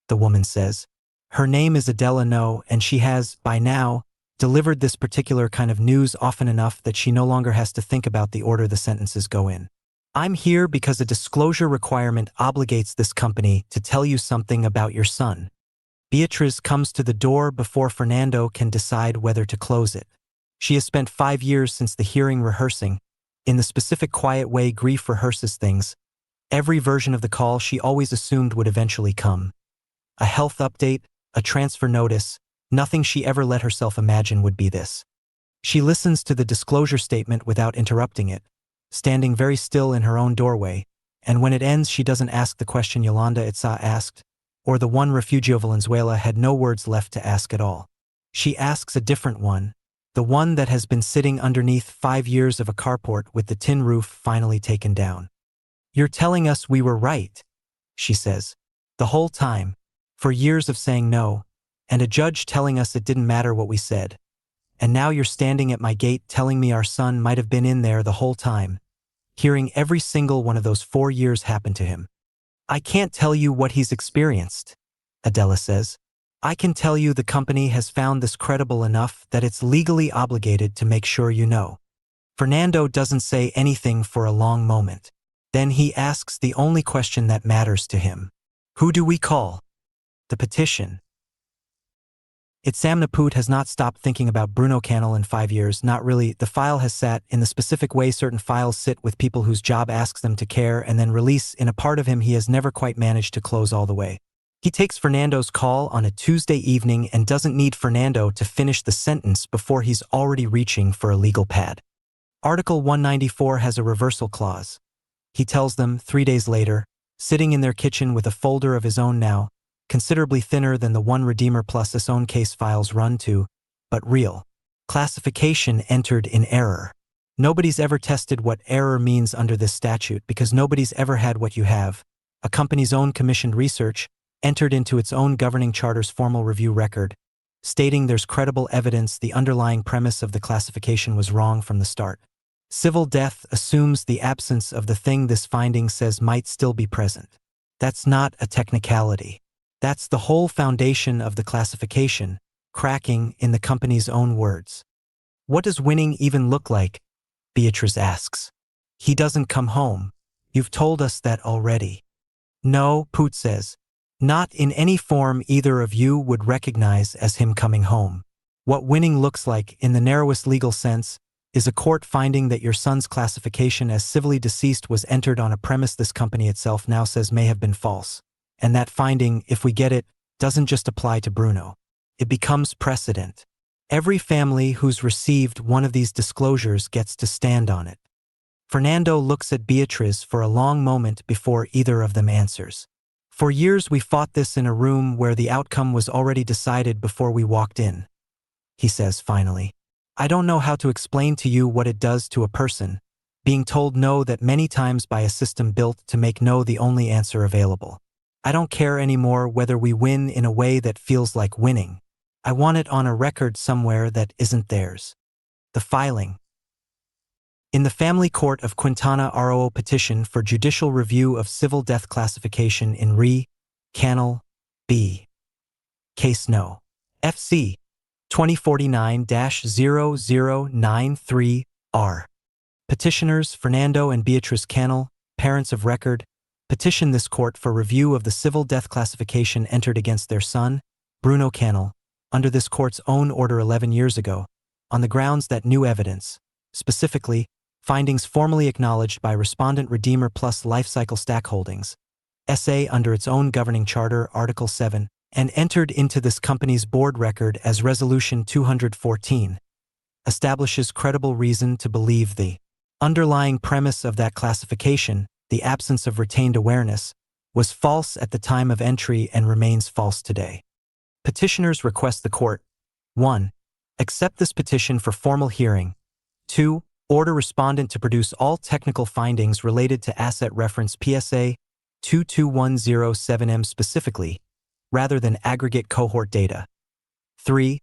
the woman says. Her name is Adela No, and she has, by now, delivered this particular kind of news often enough that she no longer has to think about the order the sentences go in. I'm here because a disclosure requirement obligates this company to tell you something about your son. Beatriz comes to the door before Fernando can decide whether to close it. She has spent 5 years since the hearing rehearsing, in the specific quiet way grief rehearses things, every version of the call she always assumed would eventually come. A health update, a transfer notice, nothing she ever let herself imagine would be this. She listens to the disclosure statement without interrupting it, standing very still in her own doorway, and when it ends she doesn't ask the question Yolanda Itza asked, or the one Refugio Valenzuela had no words left to ask at all. She asks a different one, the one that has been sitting underneath 5 years of a carport with the tin roof finally taken down. You're telling us we were right, she says. The whole time, for years of saying no, and a judge telling us it didn't matter what we said. And now you're standing at my gate telling me our son might have been in there the whole time, hearing every single one of those 4 years happen to him. I can't tell you what he's experienced, Adela says. I can tell you the company has found this credible enough that it's legally obligated to make sure you know. Fernando doesn't say anything for a long moment. Then he asks the only question that matters to him. Who do we call? The petition. Sam Naput has not stopped thinking about Bruno Cannell in 5 years, not really. The file has sat in the specific way certain files sit with people whose job asks them to care and then release in a part of him he has never quite managed to close all the way. He takes Fernando's call on a Tuesday evening and doesn't need Fernando to finish the sentence before he's already reaching for a legal pad. Article 194 has a reversal clause. He tells them 3 days later, sitting in their kitchen with a folder of his own now, considerably thinner than the one Redeemer plus his own case files run to, but real. Classification entered in error. Nobody's ever tested what error means under this statute because nobody's ever had what you have, a company's own commissioned research, entered into its own governing charter's formal review record, stating there's credible evidence the underlying premise of the classification was wrong from the start. Civil death assumes the absence of the thing this finding says might still be present. That's not a technicality. That's the whole foundation of the classification, cracking in the company's own words. What does winning even look like? Beatrice asks. He doesn't come home. You've told us that already. No, Poot says. Not in any form either of you would recognize as him coming home. What winning looks like, in the narrowest legal sense, is a court finding that your son's classification as civilly deceased was entered on a premise this company itself now says may have been false. And that finding, if we get it, doesn't just apply to Bruno. It becomes precedent. Every family who's received one of these disclosures gets to stand on it. Fernando looks at Beatriz for a long moment before either of them answers. For years we fought this in a room where the outcome was already decided before we walked in, he says finally. I don't know how to explain to you what it does to a person, being told no that many times by a system built to make no the only answer available. I don't care anymore whether we win in a way that feels like winning. I want it on a record somewhere that isn't theirs. The filing. In the Family Court of Quintana RO petition for judicial review of civil death classification in Re. Canal. B. Case No. FC 2049-0093-R. Petitioners Fernando and Beatriz Canal, parents of record, petition this court for review of the civil death classification entered against their son, Bruno Canal, under this court's own order 11 years ago, on the grounds that new evidence, specifically, findings formally acknowledged by Respondent Redeemer Plus Lifecycle Stack Holdings, SA under its own governing charter, Article 7, and entered into this company's board record as Resolution 214, establishes credible reason to believe the underlying premise of that classification, the absence of retained awareness, was false at the time of entry and remains false today. Petitioners request the court 1. Accept this petition for formal hearing. 2. Order respondent to produce all technical findings related to asset reference PSA 22107M specifically, rather than aggregate cohort data. 3.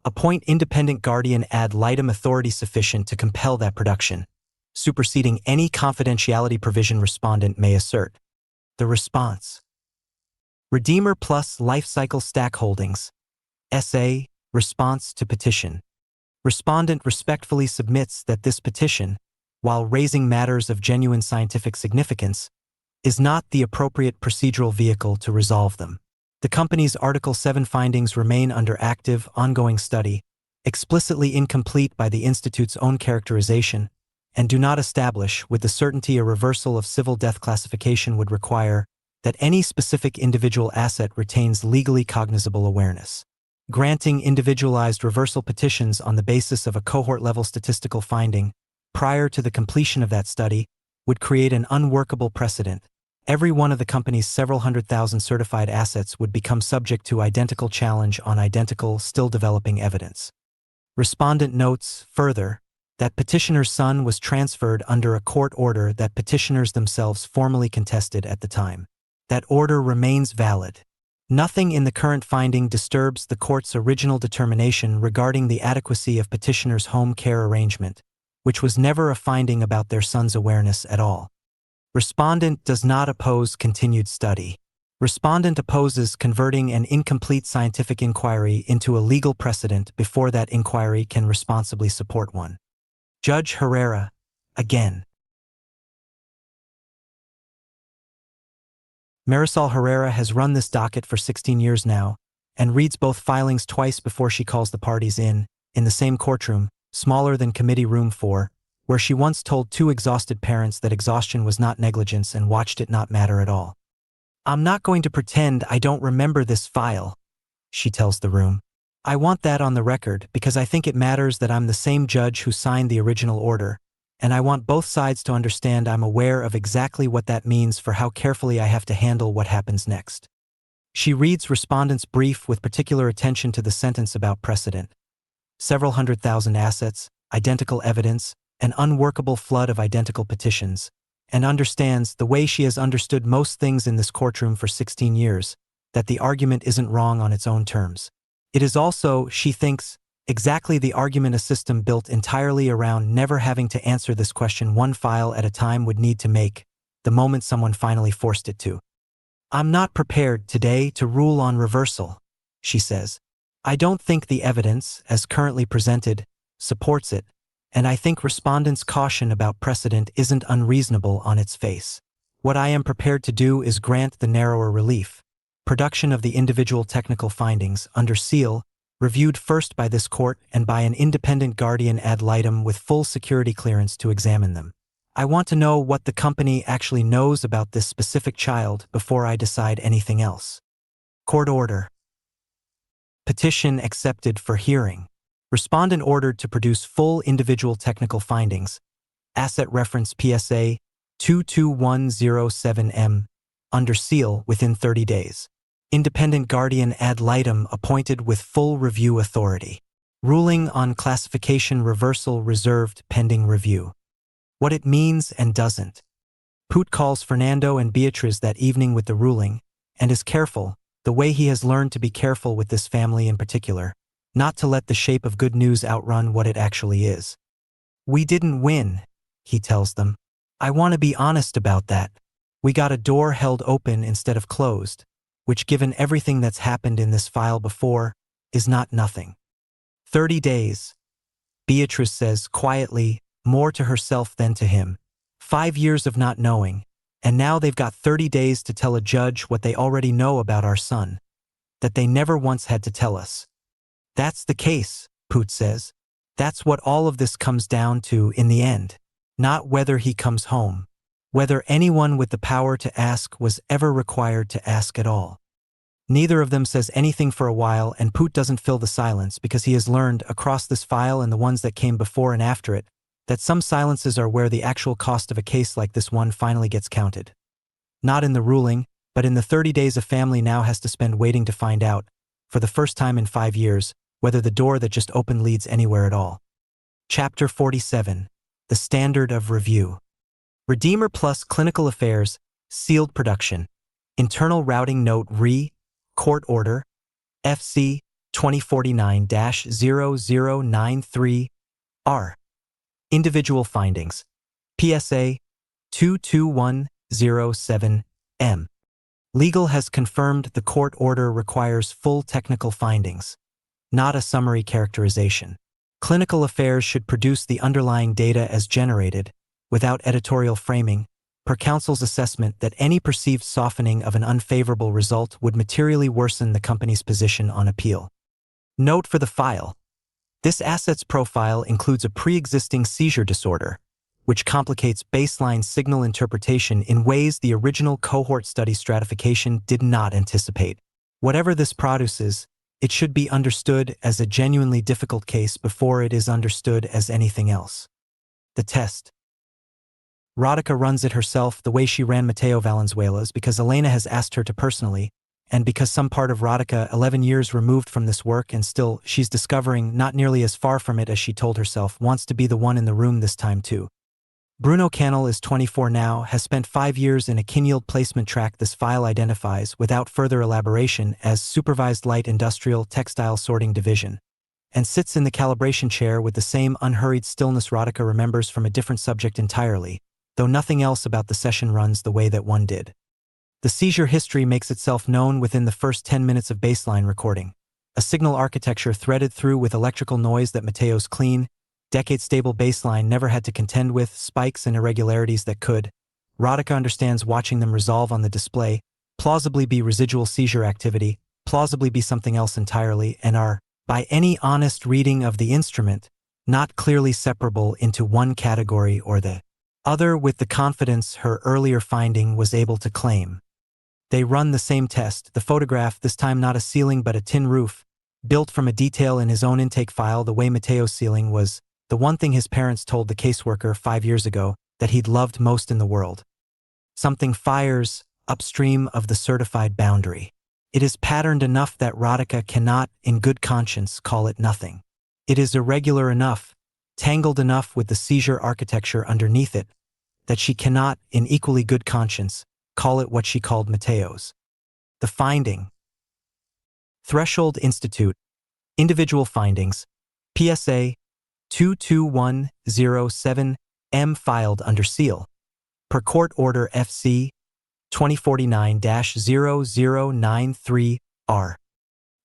Appoint independent guardian ad litem authority sufficient to compel that production, superseding any confidentiality provision respondent may assert. The response. Redeemer Plus Lifecycle Stack Holdings, SA, response to petition. Respondent respectfully submits that this petition, while raising matters of genuine scientific significance, is not the appropriate procedural vehicle to resolve them. The company's Article 7 findings remain under active, ongoing study, explicitly incomplete by the Institute's own characterization, and do not establish, with the certainty a reversal of civil death classification would require, that any specific individual asset retains legally cognizable awareness. Granting individualized reversal petitions on the basis of a cohort-level statistical finding, prior to the completion of that study, would create an unworkable precedent. Every one of the company's several 100,000 certified assets would become subject to identical challenge on identical, still developing evidence. Respondent notes, further, that petitioner's son was transferred under a court order that petitioners themselves formally contested at the time. That order remains valid. Nothing in the current finding disturbs the court's original determination regarding the adequacy of petitioner's home care arrangement, which was never a finding about their son's awareness at all. Respondent does not oppose continued study. Respondent opposes converting an incomplete scientific inquiry into a legal precedent before that inquiry can responsibly support one. Judge Herrera, again. Marisol Herrera has run this docket for 16 years now, and reads both filings twice before she calls the parties in the same courtroom, smaller than Committee Room 4, where she once told two exhausted parents that exhaustion was not negligence and watched it not matter at all. I'm not going to pretend I don't remember this file, she tells the room. I want that on the record because I think it matters that I'm the same judge who signed the original order, and I want both sides to understand I'm aware of exactly what that means for how carefully I have to handle what happens next. She reads respondent's brief with particular attention to the sentence about precedent. Several 100,000 assets, identical evidence, an unworkable flood of identical petitions, and understands, the way she has understood most things in this courtroom for 16 years, that the argument isn't wrong on its own terms. It is also, she thinks, exactly the argument a system built entirely around never having to answer this question one file at a time would need to make, the moment someone finally forced it to. I'm not prepared today to rule on reversal, she says. I don't think the evidence, as currently presented, supports it, and I think respondents' caution about precedent isn't unreasonable on its face. What I am prepared to do is grant the narrower relief, production of the individual technical findings under seal, reviewed first by this court and by an independent guardian ad litem with full security clearance to examine them. I want to know what the company actually knows about this specific child before I decide anything else. Court order. Petition accepted for hearing. Respondent ordered to produce full individual technical findings. Asset reference PSA 22107M. Under seal within 30 days. Independent guardian ad litem appointed with full review authority. Ruling on classification reversal reserved pending review. What it means and doesn't. Put calls Fernando and Beatriz that evening with the ruling, and is careful, the way he has learned to be careful with this family in particular, not to let the shape of good news outrun what it actually is. We didn't win, he tells them. I want to be honest about that. We got a door held open instead of closed, which given everything that's happened in this file before, is not nothing. 30 days. Beatrice says quietly, more to herself than to him. 5 years of not knowing, and now they've got 30 days to tell a judge what they already know about our son, that they never once had to tell us. That's the case, Put says. That's what all of this comes down to in the end. Not whether he comes home. Whether anyone with the power to ask was ever required to ask at all. Neither of them says anything for a while, and Put doesn't fill the silence because he has learned, across this file and the ones that came before and after it, that some silences are where the actual cost of a case like this one finally gets counted. Not in the ruling, but in the 30 days a family now has to spend waiting to find out, for the first time in 5 years, whether the door that just opened leads anywhere at all. Chapter 47. The Standard of Review. Redeemer Plus Clinical Affairs, Sealed Production. Internal Routing Note Court Order, FC 2049-0093-R. Individual Findings. PSA 22107M. Legal has confirmed the court order requires full technical findings, not a summary characterization. Clinical Affairs should produce the underlying data as generated, without editorial framing, per counsel's assessment that any perceived softening of an unfavorable result would materially worsen the company's position on appeal. Note for the file. This asset's profile includes a pre-existing seizure disorder, which complicates baseline signal interpretation in ways the original cohort study stratification did not anticipate. Whatever this produces, it should be understood as a genuinely difficult case before it is understood as anything else. The test. Rodica runs it herself the way she ran Mateo Valenzuela's because Elena has asked her to personally, and because some part of Rodica 11 years removed from this work and still, she's discovering, not nearly as far from it as she told herself, wants to be the one in the room this time too. Bruno Cannell is 24 now, has spent 5 years in a Kinyield placement track this file identifies, without further elaboration, as Supervised Light Industrial Textile Sorting Division, and sits in the calibration chair with the same unhurried stillness Rodica remembers from a different subject entirely, though nothing else about the session runs the way that one did. The seizure history makes itself known within the first 10 minutes of baseline recording, a signal architecture threaded through with electrical noise that Mateo's clean, decade-stable baseline never had to contend with, spikes and irregularities that could. Rodica understands watching them resolve on the display, plausibly be residual seizure activity, plausibly be something else entirely, and are, by any honest reading of the instrument, not clearly separable into one category or the other with the confidence her earlier finding was able to claim. They run the same test, the photograph, this time not a ceiling but a tin roof, built from a detail in his own intake file the way Mateo's ceiling was the one thing his parents told the caseworker 5 years ago that he'd loved most in the world. Something fires upstream of the certified boundary. It is patterned enough that Rodica cannot, in good conscience, call it nothing. It is irregular enough, tangled enough with the seizure architecture underneath it, that she cannot, in equally good conscience, call it what she called Mateo's. The finding, Threshold Institute, Individual Findings, PSA 22107M filed under seal. Per Court Order FC 2049-0093R.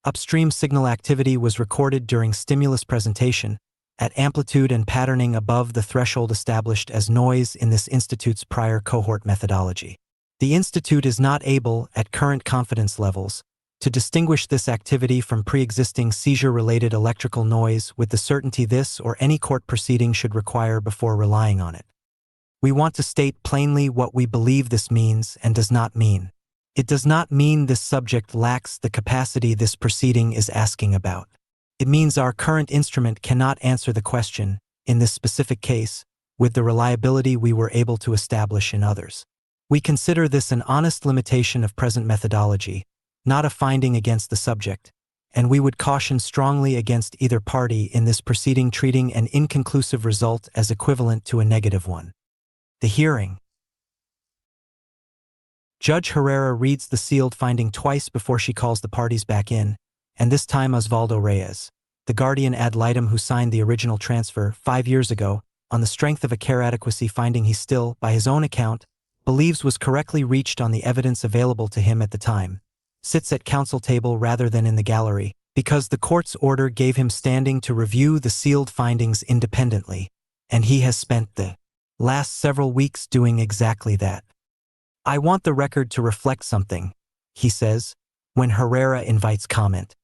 Upstream signal activity was recorded during stimulus presentation at amplitude and patterning above the threshold established as noise in this institute's prior cohort methodology. The institute is not able, at current confidence levels, to distinguish this activity from pre-existing seizure-related electrical noise with the certainty this or any court proceeding should require before relying on it. We want to state plainly what we believe this means and does not mean. It does not mean this subject lacks the capacity this proceeding is asking about. It means our current instrument cannot answer the question, in this specific case, with the reliability we were able to establish in others. We consider this an honest limitation of present methodology, not a finding against the subject, and we would caution strongly against either party in this proceeding treating an inconclusive result as equivalent to a negative one. The hearing. Judge Herrera reads the sealed finding twice before she calls the parties back in, and this time Osvaldo Reyes, the guardian ad litem who signed the original transfer 5 years ago, on the strength of a care adequacy finding he still, by his own account, believes was correctly reached on the evidence available to him at the time, sits at counsel table rather than in the gallery, because the court's order gave him standing to review the sealed findings independently, and he has spent the last several weeks doing exactly that. I want the record to reflect something, he says, when Herrera invites comment,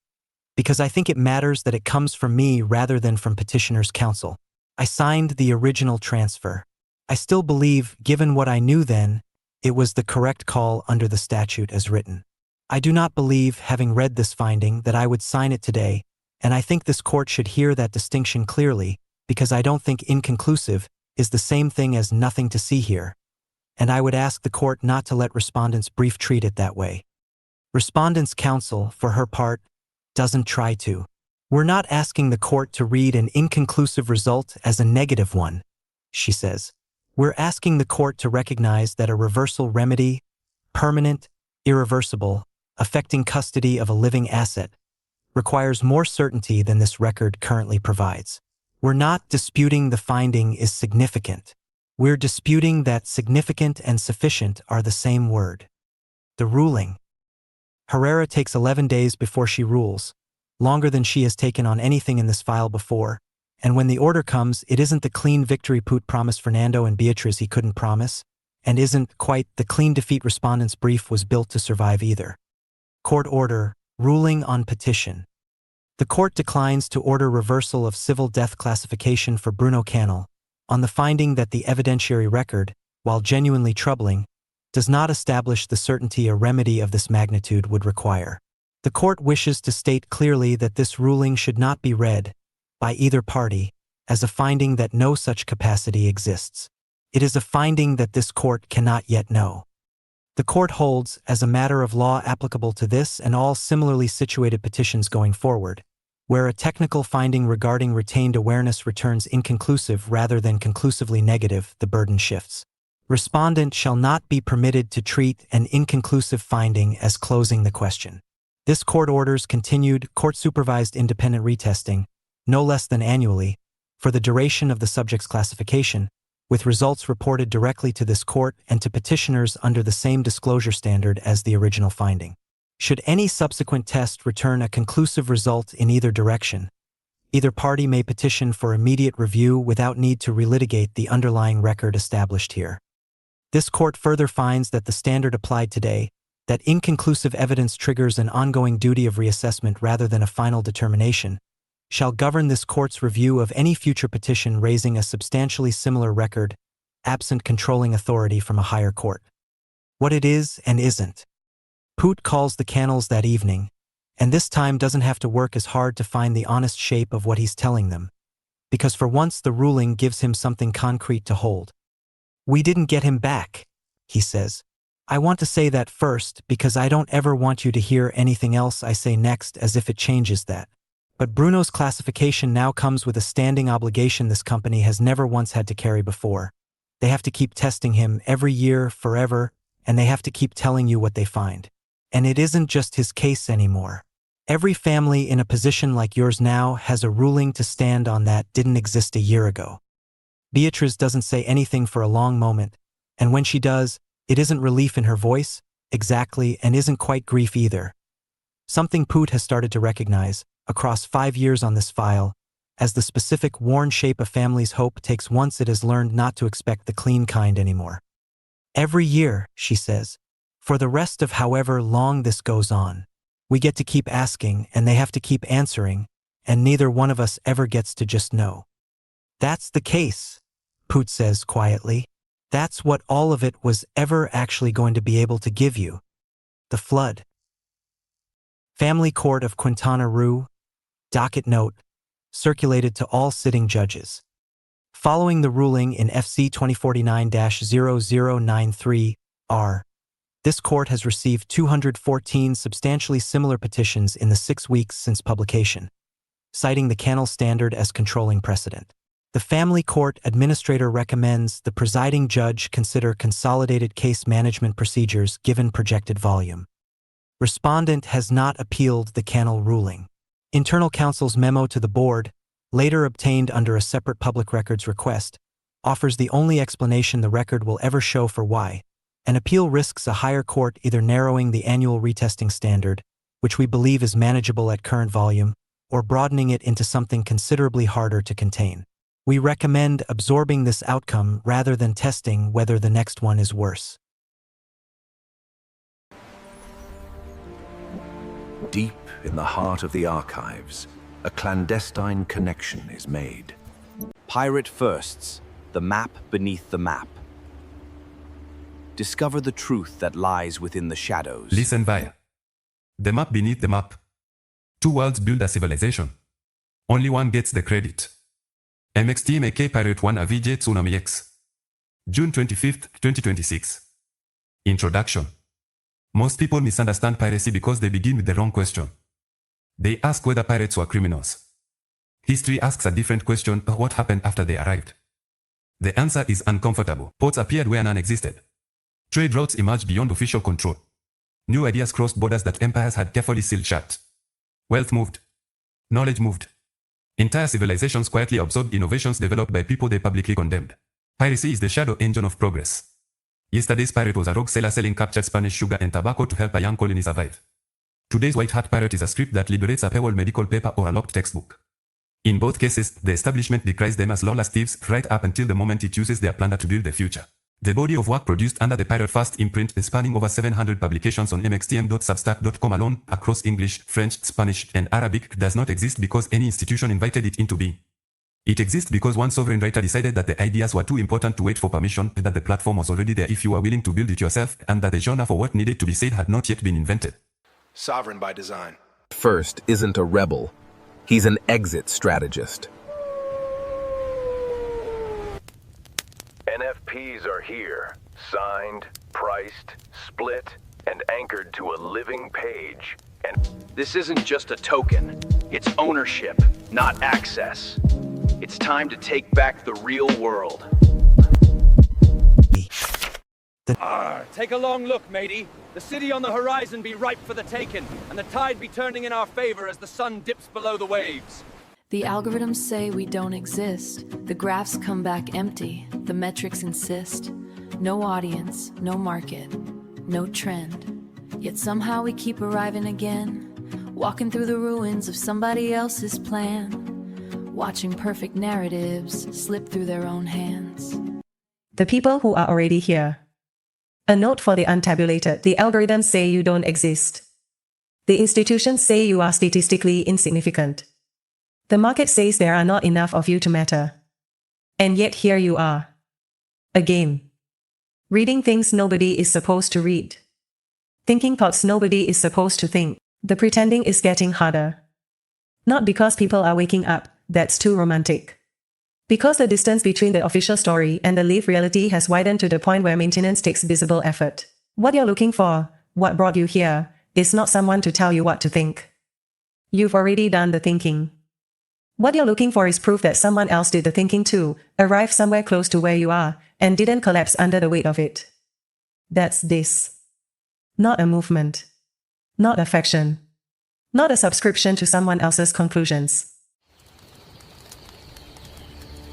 because I think it matters that it comes from me rather than from petitioner's counsel. I signed the original transfer. I still believe, given what I knew then, it was the correct call under the statute as written. I do not believe, having read this finding, that I would sign it today, and I think this court should hear that distinction clearly, because I don't think inconclusive is the same thing as nothing to see here. And I would ask the court not to let respondents' brief treat it that way. Respondents' counsel, for her part, doesn't try to. We're not asking the court to read an inconclusive result as a negative one, she says. We're asking the court to recognize that a reversal remedy, permanent, irreversible, affecting custody of a living asset, requires more certainty than this record currently provides. We're not disputing the finding is significant. We're disputing that significant and sufficient are the same word. The ruling. Herrera takes 11 days before she rules, longer than she has taken on anything in this file before, and when the order comes, it isn't the clean victory Put promised Fernando and Beatriz he couldn't promise, and isn't quite the clean defeat respondent's brief was built to survive either. Court order, ruling on petition. The court declines to order reversal of civil death classification for Bruno Cannell, on the finding that the evidentiary record, while genuinely troubling, does not establish the certainty a remedy of this magnitude would require. The court wishes to state clearly that this ruling should not be read, by either party, as a finding that no such capacity exists. It is a finding that this court cannot yet know. The court holds, as a matter of law applicable to this and all similarly situated petitions going forward, where a technical finding regarding retained awareness returns inconclusive rather than conclusively negative, the burden shifts. Respondent shall not be permitted to treat an inconclusive finding as closing the question. This court orders continued court-supervised independent retesting, no less than annually, for the duration of the subject's classification, with results reported directly to this court and to petitioners under the same disclosure standard as the original finding. Should any subsequent test return a conclusive result in either direction, either party may petition for immediate review without need to relitigate the underlying record established here. This court further finds that the standard applied today, that inconclusive evidence triggers an ongoing duty of reassessment rather than a final determination, shall govern this court's review of any future petition raising a substantially similar record, absent controlling authority from a higher court. What it is and isn't. Put calls the Cannells that evening, and this time doesn't have to work as hard to find the honest shape of what he's telling them, because for once the ruling gives him something concrete to hold. We didn't get him back, he says. I want to say that first because I don't ever want you to hear anything else I say next as if it changes that. But Bruno's classification now comes with a standing obligation this company has never once had to carry before. They have to keep testing him every year, forever, and they have to keep telling you what they find. And it isn't just his case anymore. Every family in a position like yours now has a ruling to stand on that didn't exist a year ago. Beatrice doesn't say anything for a long moment, and when she does, it isn't relief in her voice, exactly, and isn't quite grief either. Something Poot has started to recognize, across 5 years on this file, as the specific worn shape a family's hope takes once it has learned not to expect the clean kind anymore. Every year, she says, for the rest of however long this goes on, we get to keep asking and they have to keep answering, and neither one of us ever gets to just know. That's the case, Poot says quietly. That's what all of it was ever actually going to be able to give you. The flood. Family Court of Quintana Roo, docket note, circulated to all sitting judges. Following the ruling in FC 2049-0093-R, this court has received 214 substantially similar petitions in the 6 weeks since publication, citing the Canal Standard as controlling precedent. The Family Court Administrator recommends the presiding judge consider consolidated case management procedures given projected volume. Respondent has not appealed the Canal ruling. Internal Counsel's memo to the board, later obtained under a separate public records request, offers the only explanation the record will ever show for why an appeal risks a higher court either narrowing the annual retesting standard, which we believe is manageable at current volume, or broadening it into something considerably harder to contain. We recommend absorbing this outcome rather than testing whether the next one is worse. Deep in the heart of the archives, a clandestine connection is made. Pirate Firsts, the map beneath the map. Discover the truth that lies within the shadows. Listen via. The map beneath the map. 2 worlds build a civilization. Only one gets the credit. MXTMAK Pirate 1 AVJ Tsunami X. June 25, 2026. Introduction. Most people misunderstand piracy because they begin with the wrong question. They ask whether pirates were criminals. History asks a different question: what happened after they arrived? The answer is uncomfortable. Ports appeared where none existed. Trade routes emerged beyond official control. New ideas crossed borders that empires had carefully sealed shut. Wealth moved. Knowledge moved. Entire civilizations quietly absorbed innovations developed by people they publicly condemned. Piracy is the shadow engine of progress. Yesterday's pirate was a rogue sailor selling captured Spanish sugar and tobacco to help a young colony survive. Today's white hat pirate is a script that liberates a paywall medical paper or a locked textbook. In both cases, the establishment decries them as lawless thieves right up until the moment it uses their plunder to build the future. The body of work produced under the Pirate First imprint, spanning over 700 publications on mxtm.substack.com alone, across English, French, Spanish, and Arabic, does not exist because any institution invited it into being. It exists because one sovereign writer decided that the ideas were too important to wait for permission, that the platform was already there if you were willing to build it yourself, and that the genre for what needed to be said had not yet been invented. Sovereign by design. First isn't a rebel. He's an exit strategist. NFPs are here, signed, priced, split, and anchored to a living page. And this isn't just a token, it's ownership, not access. It's time to take back the real world. Take a long look, matey. The city on the horizon be ripe for the taking, and the tide be turning in our favor as the sun dips below the waves. The algorithms say we don't exist. The graphs come back empty. The metrics insist. No audience, no market, no trend. Yet somehow we keep arriving again, walking through the ruins of somebody else's plan, watching perfect narratives slip through their own hands. The people who are already here. A note for the untabulated: the algorithms say you don't exist. The institutions say you are statistically insignificant. The market says there are not enough of you to matter. And yet here you are. Again. Reading things nobody is supposed to read. Thinking thoughts nobody is supposed to think. The pretending is getting harder. Not because people are waking up, that's too romantic. Because the distance between the official story and the lived reality has widened to the point where maintenance takes visible effort. What you're looking for, what brought you here, is not someone to tell you what to think. You've already done the thinking. What you're looking for is proof that someone else did the thinking too, arrived somewhere close to where you are, and didn't collapse under the weight of it. That's this. Not a movement. Not a faction. not a subscription to someone else's conclusions.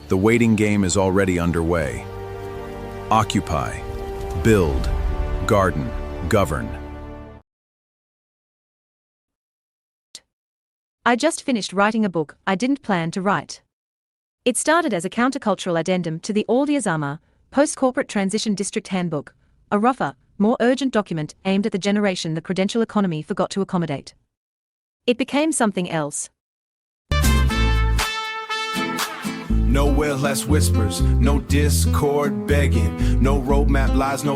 The waiting game is already underway. Occupy, build, garden, govern. I just finished writing a book I didn't plan to write. It started as a countercultural addendum to the Aldi-Azama Post-Corporate Transition District Handbook, a rougher, more urgent document aimed at the generation the credential economy forgot to accommodate. It became something else. Nowhere less whispers, no discord begging, no roadmap lies, no